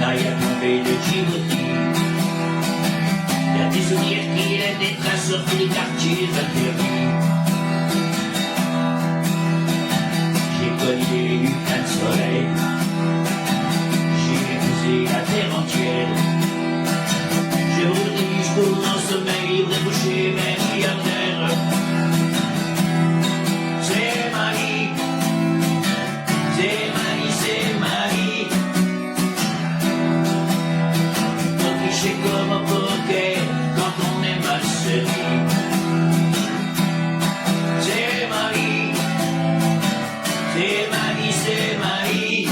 Naya tombé de Djibouti. y a des souvenirs qui laissent des traces sur tous les quartiers interdits. J'ai connu du plein de soleil, j'ai épousé la terre entière. Je voudrais jusqu'au grand sommeil déboucher mes millionnaires. C'est ma vie, c'est ma vie, c'est ma vie. Faut tricher comme au poker quand on est mal servi. C'est ma vie, c'est ma vie, c'est ma vie.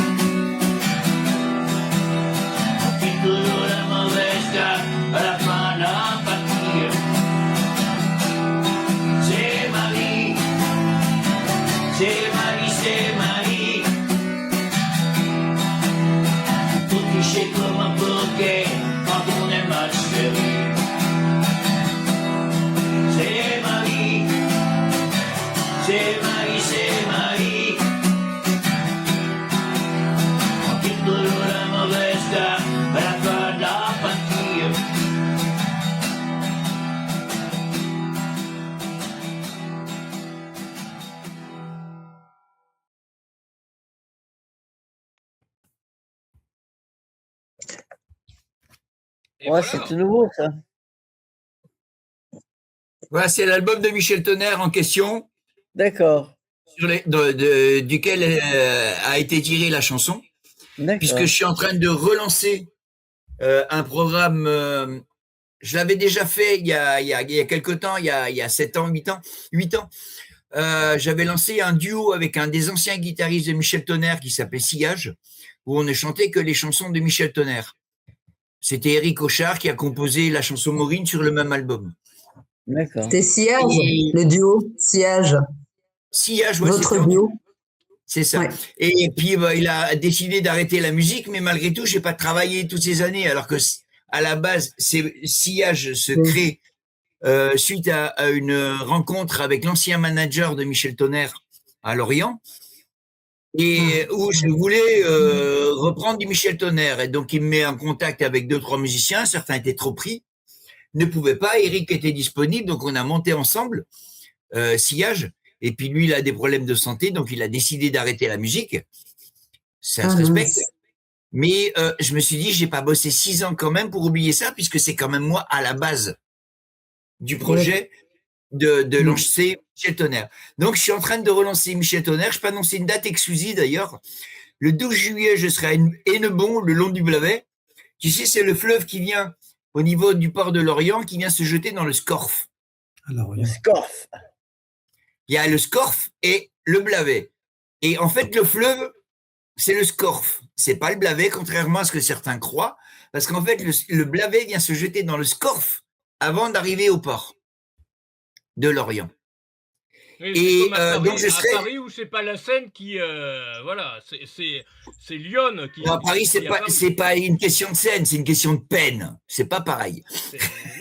On fait toujours la mauvaise carte à la fin de la partie. C'est ma vie, c'est ma vie, c'est ma vie. Faut tricher comme un poker quand on est mal servi. C'est ma vie, c'est ma vie, c'est ma vie. On tire toujours la mauvaise carte à la fin de la partie. Ouais, c'est tout nouveau, ça. Voilà, c'est l'album de Michel Tonnerre en question. D'accord. Duquel a été tirée la chanson. D'accord. Puisque je suis en train de relancer un programme. Je l'avais déjà fait il y a quelques temps, il y a 7 ans, 8 ans. J'avais lancé un duo avec un des anciens guitaristes de Michel Tonnerre qui s'appelait Sillage, où on ne chantait que les chansons de Michel Tonnerre. C'était Éric Auchard qui a composé la chanson Maureen sur le même album. D'accord. C'était Sillage, le duo, Sillage. Sillage, ouais, Votre duo. C'est ça. Ouais. Et puis, il a décidé d'arrêter la musique, mais malgré tout, j'ai pas travaillé toutes ces années, alors que à la base, Sillage se crée suite à une rencontre avec l'ancien manager de Michel Tonnerre à Lorient, et où je voulais reprendre du Michel Tonnerre. Et donc, il me met en contact avec 2-3 musiciens. Certains étaient trop pris, ne pouvaient pas. Eric était disponible, donc on a monté ensemble Sillage. Et puis lui, il a des problèmes de santé, donc il a décidé d'arrêter la musique. Ça se respecte. Mais je me suis dit, j'ai pas bossé 6 ans quand même pour oublier ça, puisque c'est quand même moi à la base du projet de lancer Michel Tonnerre. Donc, je suis en train de relancer Michel Tonnerre. Je peux annoncer une date exclusive d'ailleurs. Le 12 juillet, je serai à Hennebon, le long du Blavet. Tu sais, c'est le fleuve qui vient au niveau du port de Lorient, qui vient se jeter dans le Scorff. Le Scorff. Il y a le Scorff et le Blavet. Et en fait, le fleuve, c'est le Scorff. C'est pas le Blavet, contrairement à ce que certains croient, parce qu'en fait, le Blavet vient se jeter dans le Scorff avant d'arriver au port de Lorient. Oui, et donc je serai à Paris où c'est pas la Seine qui voilà, c'est Lyon qui. À Paris, c'est pas une question de Seine, c'est une question de peine. C'est pas pareil.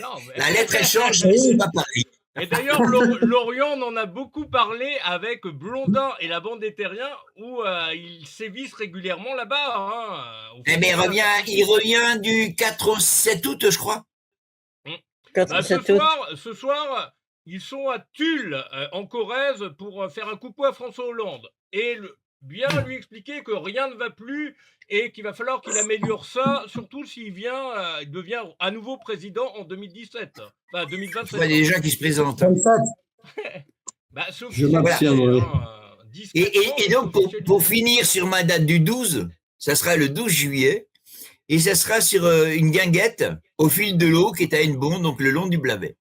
Non, mais... La lettre elle change, mais c'est pas pareil. Et d'ailleurs, Lorient, on en a beaucoup parlé avec Blondin et la bande des Terriens, où ils sévissent régulièrement là-bas. Hein, il revient du 4 au 7 août, je crois. 4 ce soir, ils sont à Tulle, en Corrèze, pour faire un coucou à François Hollande. Et bien lui expliquer que rien ne va plus et qu'il va falloir qu'il améliore ça, surtout s'il devient à nouveau président en 2017. Enfin, 2027. Il y a des gens qui se présentent. Je m'abstiendrai. Et donc, pour finir sur ma date du 12, ça sera le 12 juillet, et ça sera sur une guinguette au fil de l'eau qui est à Hennebon, donc le long du Blavet.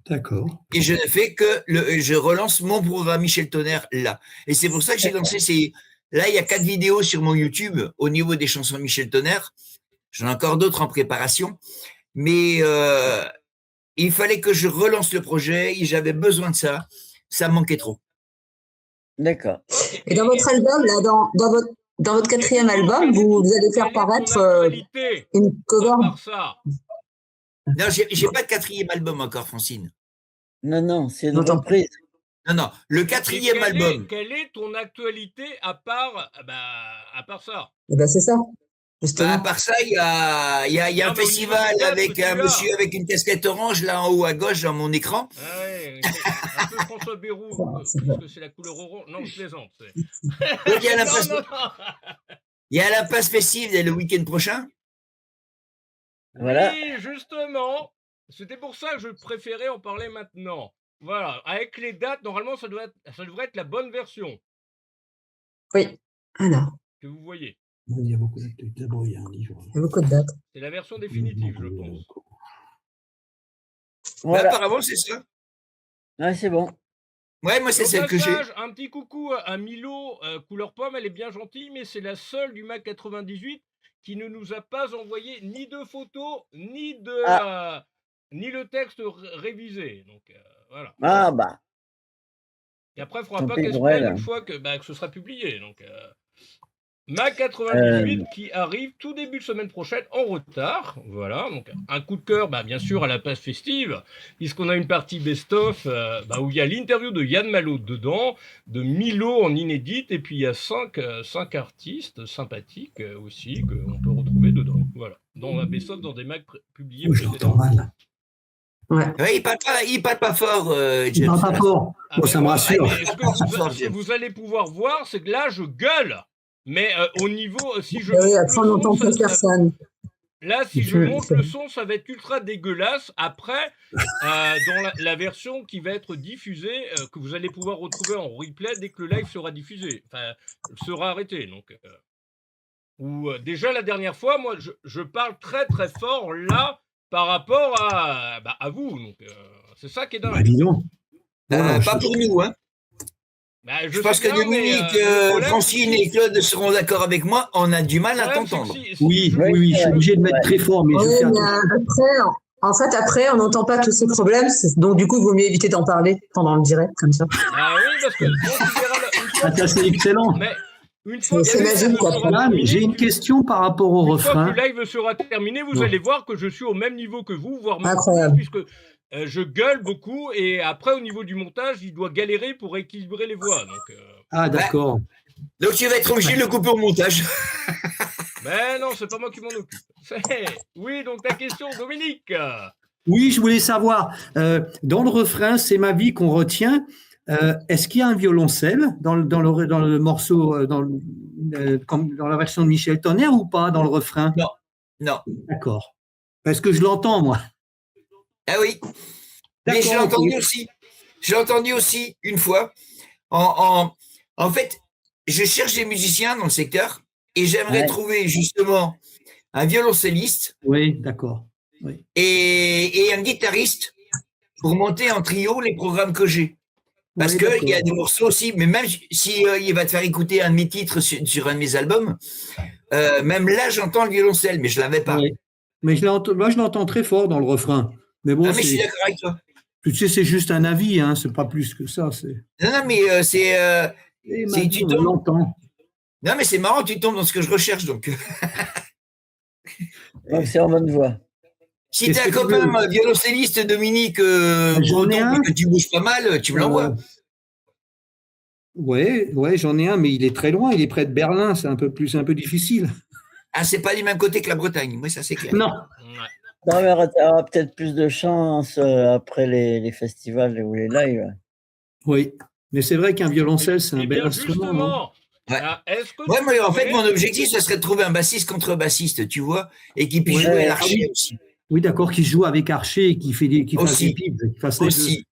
D'accord. Et je ne fais que je relance mon programme Michel Tonnerre là. Et c'est pour ça que j'ai lancé là, il y a 4 vidéos sur mon YouTube au niveau des chansons de Michel Tonnerre. J'en ai encore d'autres en préparation. Mais il fallait que je relance le projet et j'avais besoin de ça. Ça me manquait trop. D'accord. Et dans votre album, là, dans votre 4e album, vous allez faire paraître une cover. Non, j'ai pas de 4e album encore, Francine. Non, c'est une reprise. Non, le 4e album. Quelle est ton actualité à part ça? C'est ça. justement. À part ça, il y a un festival avec un monsieur avec une casquette orange là en haut à gauche dans mon écran. Ah ouais, un peu François Bayrou, parce que c'est la couleur orange. Non, je plaisante. Donc, il y a la passe festive le week-end prochain. Voilà. Oui, justement. C'était pour ça que je préférais en parler maintenant. Voilà, avec les dates, normalement, ça devrait être la bonne version Oui. Alors, que vous voyez. Il y a beaucoup de bruit, hein, il y a beaucoup de dates. C'est la version définitive, je pense. Voilà. Apparemment, c'est ça. Ouais, c'est bon. Ouais, moi, c'est celle que j'ai. Un petit coucou à Milo, couleur pomme, elle est bien gentille, mais c'est la seule du Mac 98 qui ne nous a pas envoyé ni de photos, ni le texte révisé. Donc, voilà. Ah bah. Et après, il ne faudra Tant pas pis qu'elle se pour elle. plaigne une fois que ce sera publié. Donc, Mac 98 qui arrive tout début de semaine prochaine en retard. Voilà, donc un coup de cœur, bien sûr, à la passe festive, puisqu'on a une partie best-of où il y a l'interview de Yann Malo dedans, de Milo en inédite, et puis il y a 5 artistes sympathiques aussi qu'on peut retrouver dedans. Voilà, dans la best-of, dans des Macs publiés. Oui, je l'entends mal. Ouais, il parle pas fort, Jeff. Il parle pas fort. Bon, ça me rassure. Ce que vous allez pouvoir voir, c'est que là, je gueule. Mais au niveau, si je Oui, après, on n'entend plus personne. Là, si je monte le son, ça va être ultra dégueulasse. Après, dans la version qui va être diffusée, que vous allez pouvoir retrouver en replay dès que le live sera diffusé, sera arrêté. Donc, déjà la dernière fois, moi, je parle très très fort là par rapport à vous. Donc, c'est ça qui est dingue. Évidemment. Pas pour nous, hein. Je pense que Dominique, Francine et Claude seront d'accord avec moi. On a du mal à t'entendre. Oui, je suis obligé de mettre très fort, mais je fais après, on n'entend pas tous ces problèmes. Donc, du coup, il vaut mieux éviter d'en parler pendant le direct, comme ça. Ah oui, parce que c'est excellent. C'est magique, quoi. J'ai une question par rapport au refrain. Une fois que le live sera terminé, vous allez voir que je suis au même niveau que vous, voire même incroyable, plus, puisque je gueule beaucoup, et après, au niveau du montage, il doit galérer pour équilibrer les voix. Donc, Ah, d'accord. Donc, tu vas être obligé de le couper au montage. Mais non, c'est pas moi qui m'en occupe. Oui, donc ta question, Dominique. Oui, je voulais savoir, dans le refrain, c'est ma vie qu'on retient. Est-ce qu'il y a un violoncelle dans le morceau, dans la version de Michel Tonnerre ou pas, dans le refrain? Non. D'accord. Parce que je l'entends, moi. Ah oui. Mais je l'ai entendu aussi. Je l'ai entendu aussi une fois. En fait, je cherche des musiciens dans le secteur et j'aimerais trouver justement un violoncelliste. Oui, d'accord. Oui. Et un guitariste pour monter en trio les programmes que j'ai. Parce qu'il y a des morceaux aussi, mais même si il va te faire écouter un de mes titres sur un de mes albums, même là, j'entends le violoncelle, mais je ne l'avais pas. Oui. Mais moi, je l'entends très fort dans le refrain. Mais bon, mais je suis d'accord avec toi. Tu sais, c'est juste un avis, hein, c'est pas plus que ça. Non, mais tu tombes. L'entends. Non, mais c'est marrant, tu tombes dans ce que je recherche, donc. Donc, c'est en bonne voie. Si tu as un copain violoncelliste, Dominique, que tu bouges pas mal, tu me l'envoies. Ouais, j'en ai un, mais il est très loin, il est près de Berlin, c'est un peu difficile. Ah, c'est pas du même côté que la Bretagne, moi ça c'est clair. Non. Non, mais tu auras peut-être plus de chance après les festivals ou les lives. Oui, mais c'est vrai qu'un violoncelle, c'est un bel instrument. Moi, en fait, mon objectif, ce serait de trouver un bassiste contrebassiste, tu vois, et qui puisse jouer à l'archer aussi. Oui, d'accord, qui joue avec archer, qui fasse des pipes, qui fasse aussi.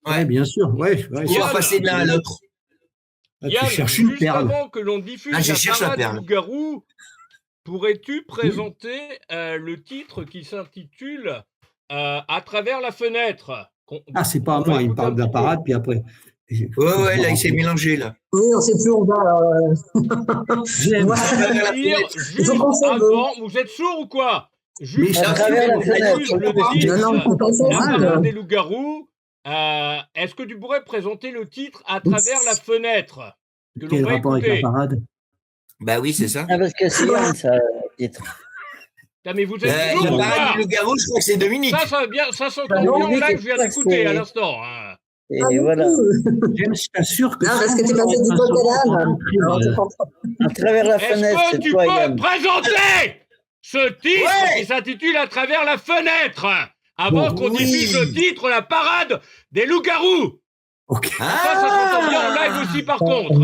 Oui, bien sûr. Ouais, on va passer de l'un à l'autre. Yann, tu cherches une perle. Avant que l'on diffuse la parade du loup-garou, pourrais-tu présenter le titre qui s'intitule À travers la fenêtre? Ah, c'est pas à moi, il me parle de la parade, puis après. Ouais, là, il s'est mélangé, là. Oui, on ne sait plus où on va. Juste avant, vous êtes sourd ou quoi? Juste à travers la fenêtre. Des loups-garous. Est-ce que tu pourrais présenter le titre À travers la fenêtre que l'on va rapport écouter? avec la parade? Bah oui, c'est ça. Ah, parce que c'est Yann, ça, titre. Mais vous êtes sourd ou la parade du loup-garou, je crois que c'est Dominique. Ça s'entend bien en live, je viens d'écouter à l'instant. Et Ah, voilà. beaucoup. James, je t'assure que. Non, parce que tu passais du coq à l'âne. Alors, tu comprends. À travers la fenêtre, Est-ce que c'est tu toi, peux Yann. présenter ce titre qui s'intitule À travers la fenêtre avant qu'on diffuse le titre La parade des loups-garous? Ça s'entend bien en live aussi par contre.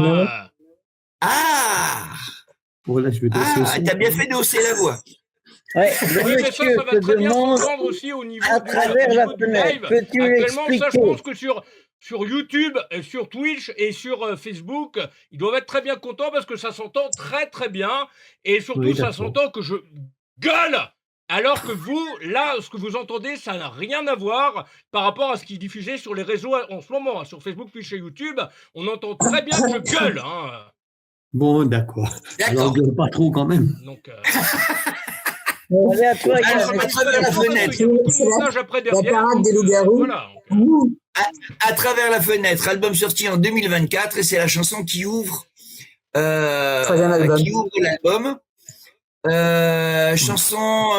Voilà, je vais laisser aussi. T'as bien fait de hausser la voix. Ouais, Oui, mais ça va très bien s'entendre aussi au niveau à travers la du fenêtre. live. Peux-tu Actuellement, ça, je expliquer? pense que sur YouTube, sur Twitch et sur Facebook, ils doivent être très bien contents parce que ça s'entend très très bien. Et surtout, Oui, ça d'accord. s'entend que je gueule. Alors que vous, là, ce que vous entendez, ça n'a rien à voir par rapport à ce qui est diffusé sur les réseaux en ce moment. Sur Facebook, Twitch et YouTube, on entend très bien que je gueule. Hein. Bon, d'accord. Alors, gueule pas trop quand même. Donc, Allez, à toi, Alors, Yann. à travers la fenêtre. La parade des loups-garous. Voilà. À travers la fenêtre, album sorti en 2024 et c'est la chanson qui ouvre l'album. Chanson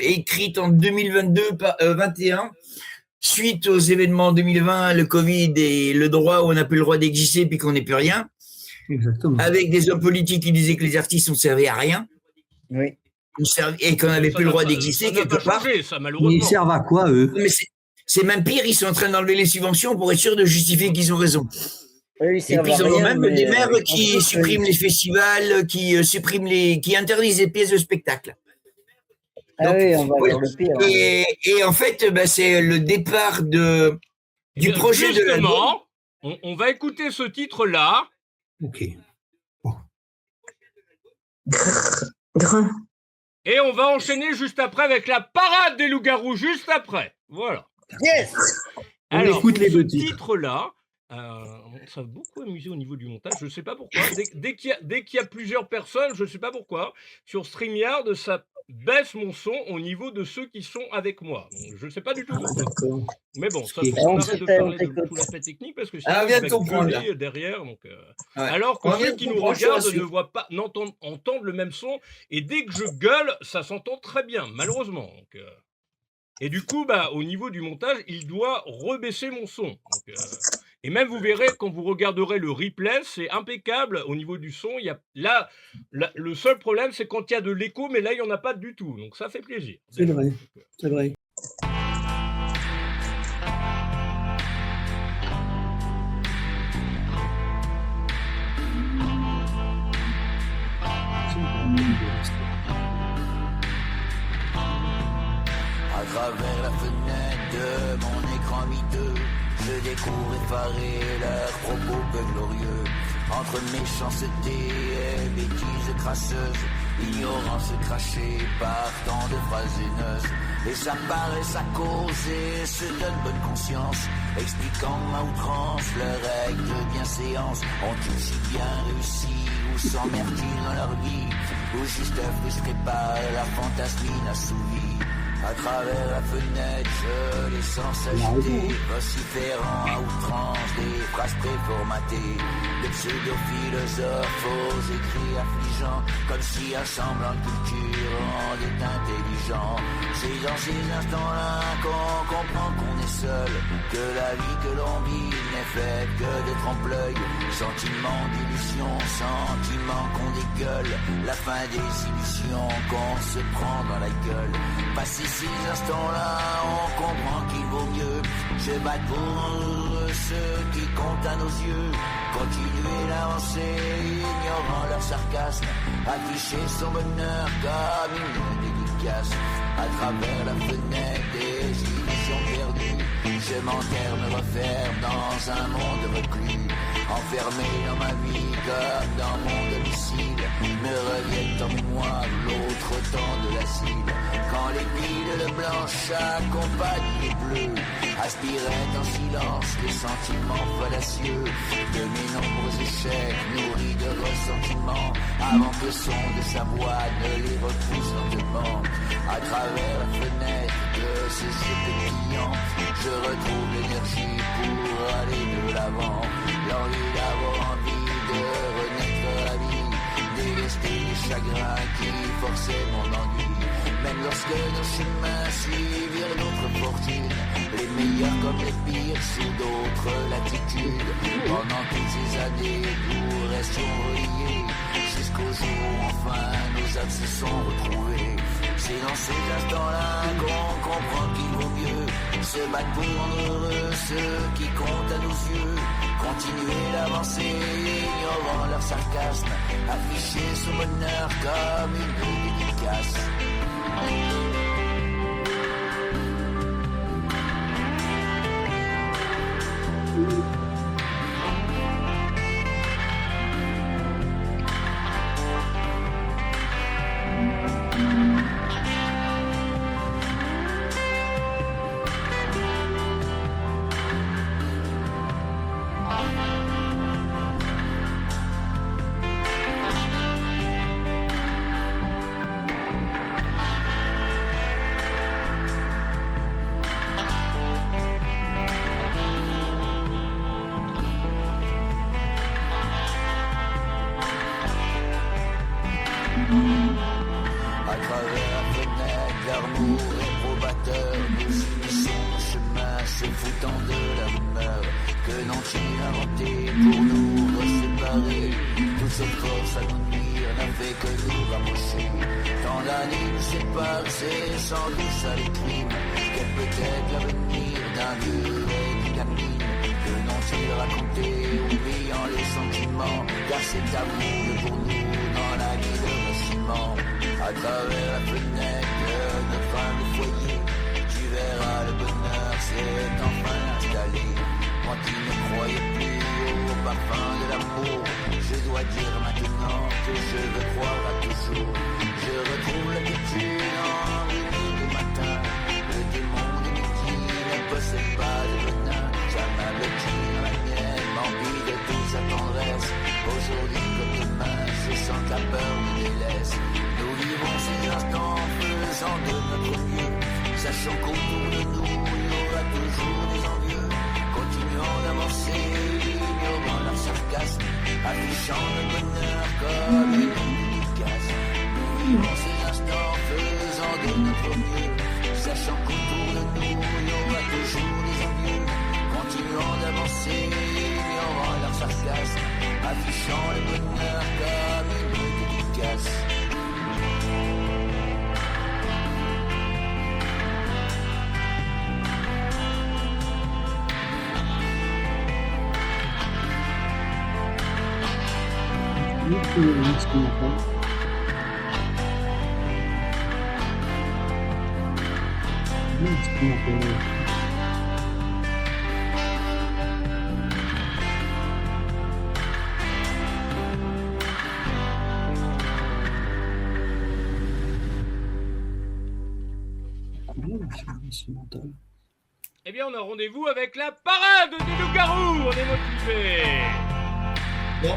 écrite en 2022-21 suite aux événements 2020, le Covid et le droit où on n'a plus le droit d'exister puis qu'on n'est plus rien. Exactement. Avec des hommes politiques qui disaient que les artistes ne servaient à rien. Oui. Et qu'on n'avait plus le droit d'exister quelque part. Ça, Mais ils servent à quoi, eux? Mais c'est même pire, ils sont en train d'enlever les subventions pour être sûrs de justifier qu'ils ont raison. Oui, Et puis ils ont même des maires qui suppriment les festivals, qui interdisent les pièces de spectacle. Ah Donc, oui, on va voilà. vers le pire. Et en fait, c'est le départ du projet de l'album. Justement, on va écouter ce titre-là. Ok. Grain. Et on va enchaîner juste après avec la parade des loups-garous, juste après. Voilà. Yes. On Alors, écoute les ce deux titres. titre-là, ça va beaucoup amuser au niveau du montage. Je ne sais pas pourquoi. Dès qu'il y a plusieurs personnes, je ne sais pas pourquoi, sur StreamYard, ça baisse mon son au niveau de ceux qui sont avec moi. Donc, je ne sais pas du tout pourquoi. Mais bon, ça faut qu'on arrête de parler de tout l'aspect technique parce que sinon, on vient on de va comprendre, gueuler là. derrière. Donc, Ouais. alors que On vient ceux de qui nous comprendre, je te regardent ne rassure. voient pas, entendent le même son. Et dès que je gueule, ça s'entend très bien, malheureusement. Donc, et du coup, au niveau du montage, il doit rebaisser mon son. Donc, et même, vous verrez, quand vous regarderez le replay, c'est impeccable au niveau du son. Il y a, là, le seul problème, c'est quand il y a de l'écho, mais là, il n'y en a pas du tout. Donc, ça fait plaisir. C'est vrai. C'est vrai. À travers la fenêtre de mon écran miteux, je découvre effaré leurs propos peu glorieux. Entre méchanceté et bêtises crasseuses, ignorance crachée par tant de phrases haineuses. Et ça paraît sa cause et se donne bonne conscience, expliquant à outrance leurs règles de bienséance. Ont-ils si bien réussi ou s'emmerdent-ils dans leur vie, ou juste frustrés par la fantasmine assouvie? À travers la fenêtre, je les sens s'agiter, vociférant à outrance des phrases préformatées, de pseudo-philosophes aux écrits affligeants, comme si un semblant de culture rendait intelligent. C'est dans ces instants-là qu'on comprend qu'on est seul, que la vie que l'on vit n'est faite que de trompe-l'œil, sentiment d'illusion, sentiment qu'on dégueule, la fin des illusions qu'on se prend dans la gueule. Passer ces instants-là, on comprend qu'il vaut mieux se battre pour rendre ceux qui comptent à nos yeux. Continuer d'avancer, ignorant leur sarcasme, afficher son bonheur comme une dédicace. À travers la fenêtre des illusions perdues, je m'enterre, me referme dans un monde reclus. Enfermé dans ma vie comme dans mon domicile, me reviennent en mémoire l'autre temps de l'asile. Quand les piles blanches accompagnent les bleus, aspiraient en silence les sentiments fallacieux de mes nombreux échecs nourris de ressentiments, avant que le son de sa voix ne les repousse lentement. À travers la fenêtre de ces yeux pétillants, je retrouve l'énergie pour aller de l'avant. L'envie d'avoir envie de renaître à la vie, délester les chagrins qui forçaient mon ennui. Même lorsque nos chemins suivirent notre fortune, les meilleurs comme les pires sous d'autres latitudes. Pendant toutes ces années, nous restions reliés, jusqu'au jour où enfin nos âmes se sont retrouvées. C'est dans ces instants-là qu'on comprend qu'il vaut mieux se battre pour rendre heureux ceux qui comptent à nos yeux. Continuer d'avancer, ignorant leur sarcasme, afficher son bonheur comme une dédicace. À travers la fenêtre, l'amour réprobateur, nous unissons nos chemins, se foutant de la rumeur que n'ont-ils inventé pour nous reséparer. Toute cette force à nous nuire n'a fait que nous rapprocher. Tant d'années nous séparent, c'est sans doute ça les crimes. Quel peut être l'avenir d'un dieu et d'une gamine? Que n'ont-ils raconté, oubliant les sentiments? Car c'est amour pour nous dans la vie de nos ciments. À travers la fenêtre de fin de foyer, tu verras le bonheur s'est enfin installé. Moi qui ne croyais plus au parfum de l'amour, je dois dire maintenant que je veux croire à toujours. Je retrouve la quiétude en milieu du matin. Le démon de midi ne possède pas de venin. Ça m'a bloqué dans la mienne, m'envie de toute sa tendresse. Aujourd'hui comme demain, je sens que la peur me délaisse. Nous vivons ces instants faisant de notre mieux, sachant qu'autour de nous il y aura toujours des envieux. Continuons d'avancer, ignorant leur sarcasme, affichant le bonheur comme une dédicace. Nous vivons ces instants faisant de notre mieux, sachant qu'autour de nous il y aura toujours des envieux. Continuons d'avancer, ignorant leur sarcasme, affichant le bonheur comme une dédicace. Eh bien, on a rendez-vous avec la parade des loups-garous. On est motivés. Bon.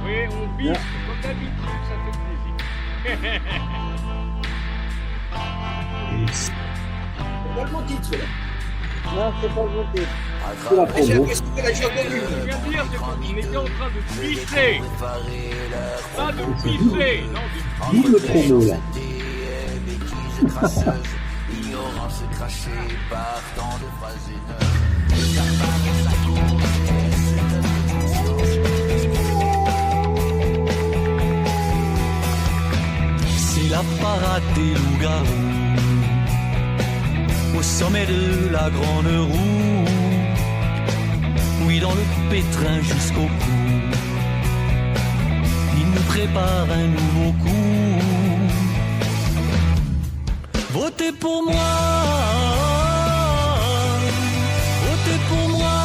Oui, on bise comme d'habitude, ça fait plaisir. C'est pas le bon titre, là. Non, c'est pas le bon titre. C'est la promo. Je viens de dire, on était en train de pisser. Pas de pisser, non, de Vive le promo, là. Ignorance crachée par tant de phrases C'est la parade des loups-garous au sommet de la grande roue. Oui, dans le pétrin jusqu'au cou, il nous prépare un nouveau coup. Votez pour moi, votez pour moi.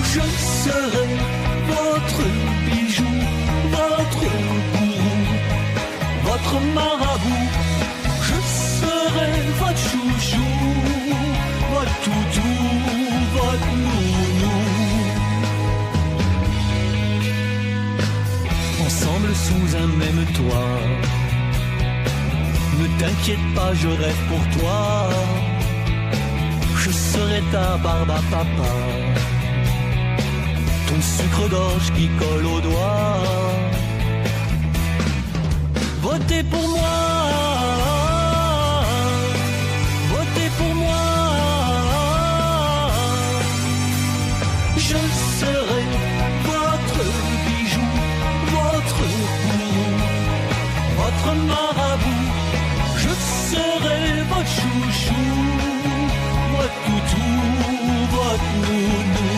Je serai votre bijou, votre gourou, votre marabout. Je serai votre chouchou, votre toutou, votre nounou. Ensemble sous un même toit, ne t'inquiète pas, je rêve pour toi. Je serai ta barbe à papa, ton sucre d'orge qui colle aux doigts. Votez pour moi, Je serai votre bijou, votre gourou, votre marabout. Je serai votre chouchou, votre toutou, votre nounou.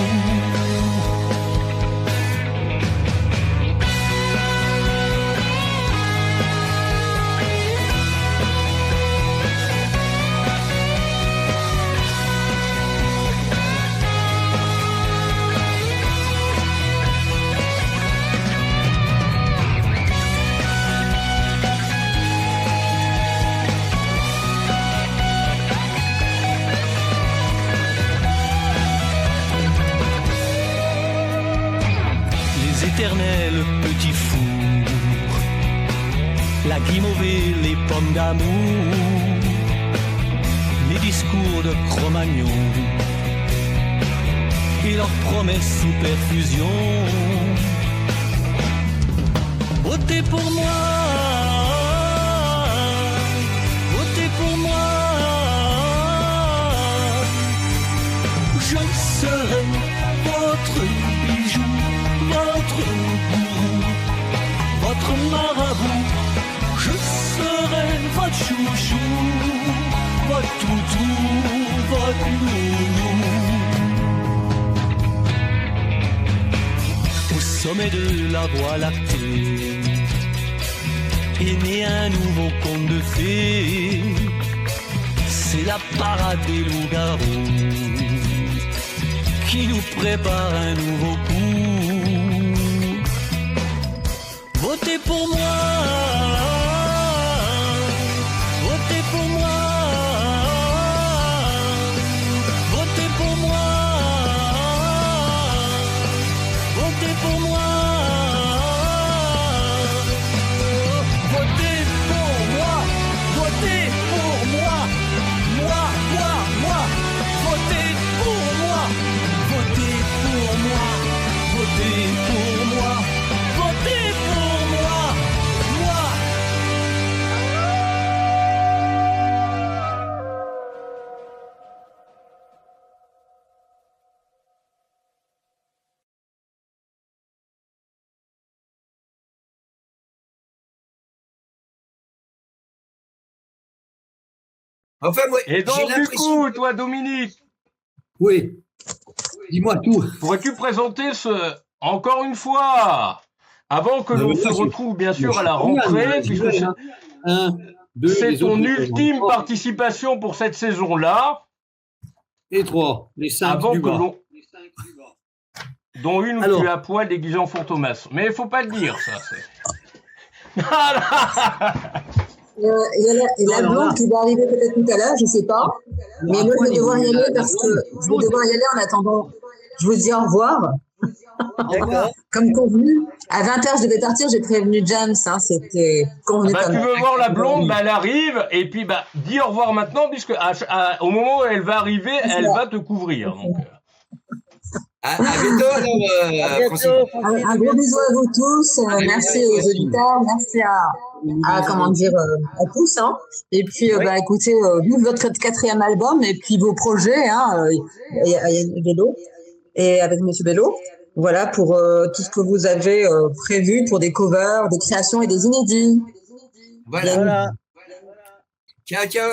Éternel petit four, la guimauvé, les pommes d'amour, les discours de Cro-Magnon et leurs promesses sous perfusion. Votez pour moi, votez pour moi, je serai votre bijou, votre gourou, votre marabout. Je serai votre chouchou, votre toutou, votre nounou. Au sommet de la voie lactée est né un nouveau conte de fées. C'est la parade des loups-garous qui nous prépare un nouveau coup. Votez pour moi, votez pour moi, votez pour moi, votez pour moi, votez pour moi, votez pour moi, moi, votez pour moi, votez pour moi, votez pour moi, votez pour moi, moi. Enfin, moi, Et donc, j'ai du l'impression. coup, toi, Dominique, Oui. Dis-moi tout. pourrais-tu présenter encore une fois, avant que Non, l'on mais se là, retrouve bien sûr à je la suis génial, rentrée, là, puisque génial, hein. c'est les ton autres, ultime trois. participation pour cette saison-là, Les trois, les cinq avant du que bas. l'on... dont une où Alors. tu es à poil déguisé en Fantomas. Mais il faut pas le dire, ça. Il y a la Alors blonde là. qui va arriver peut-être tout à l'heure, je ne sais pas. Mais moi, je vais devoir y aller parce que je vais devoir y aller en attendant. Je vous dis au revoir. Au revoir. Comme convenu. À 20h, je devais partir, j'ai prévenu James. Hein, c'était convenu Bah, comme tu veux voir la blonde, bah, elle arrive, et puis bah, dis au revoir maintenant, puisque au moment où elle va arriver, elle va te couvrir. Donc. À bientôt, alors, Francine. Un gros bisou à vous tous. Merci aux auditeurs. Merci à tous. Hein. Et puis, bah, écoutez, vive votre 4e album et puis vos projets. Hein, Bello et avec Monsieur Bello. Voilà pour tout ce que vous avez prévu pour des covers, des créations et des inédits. Voilà. Ciao, ciao.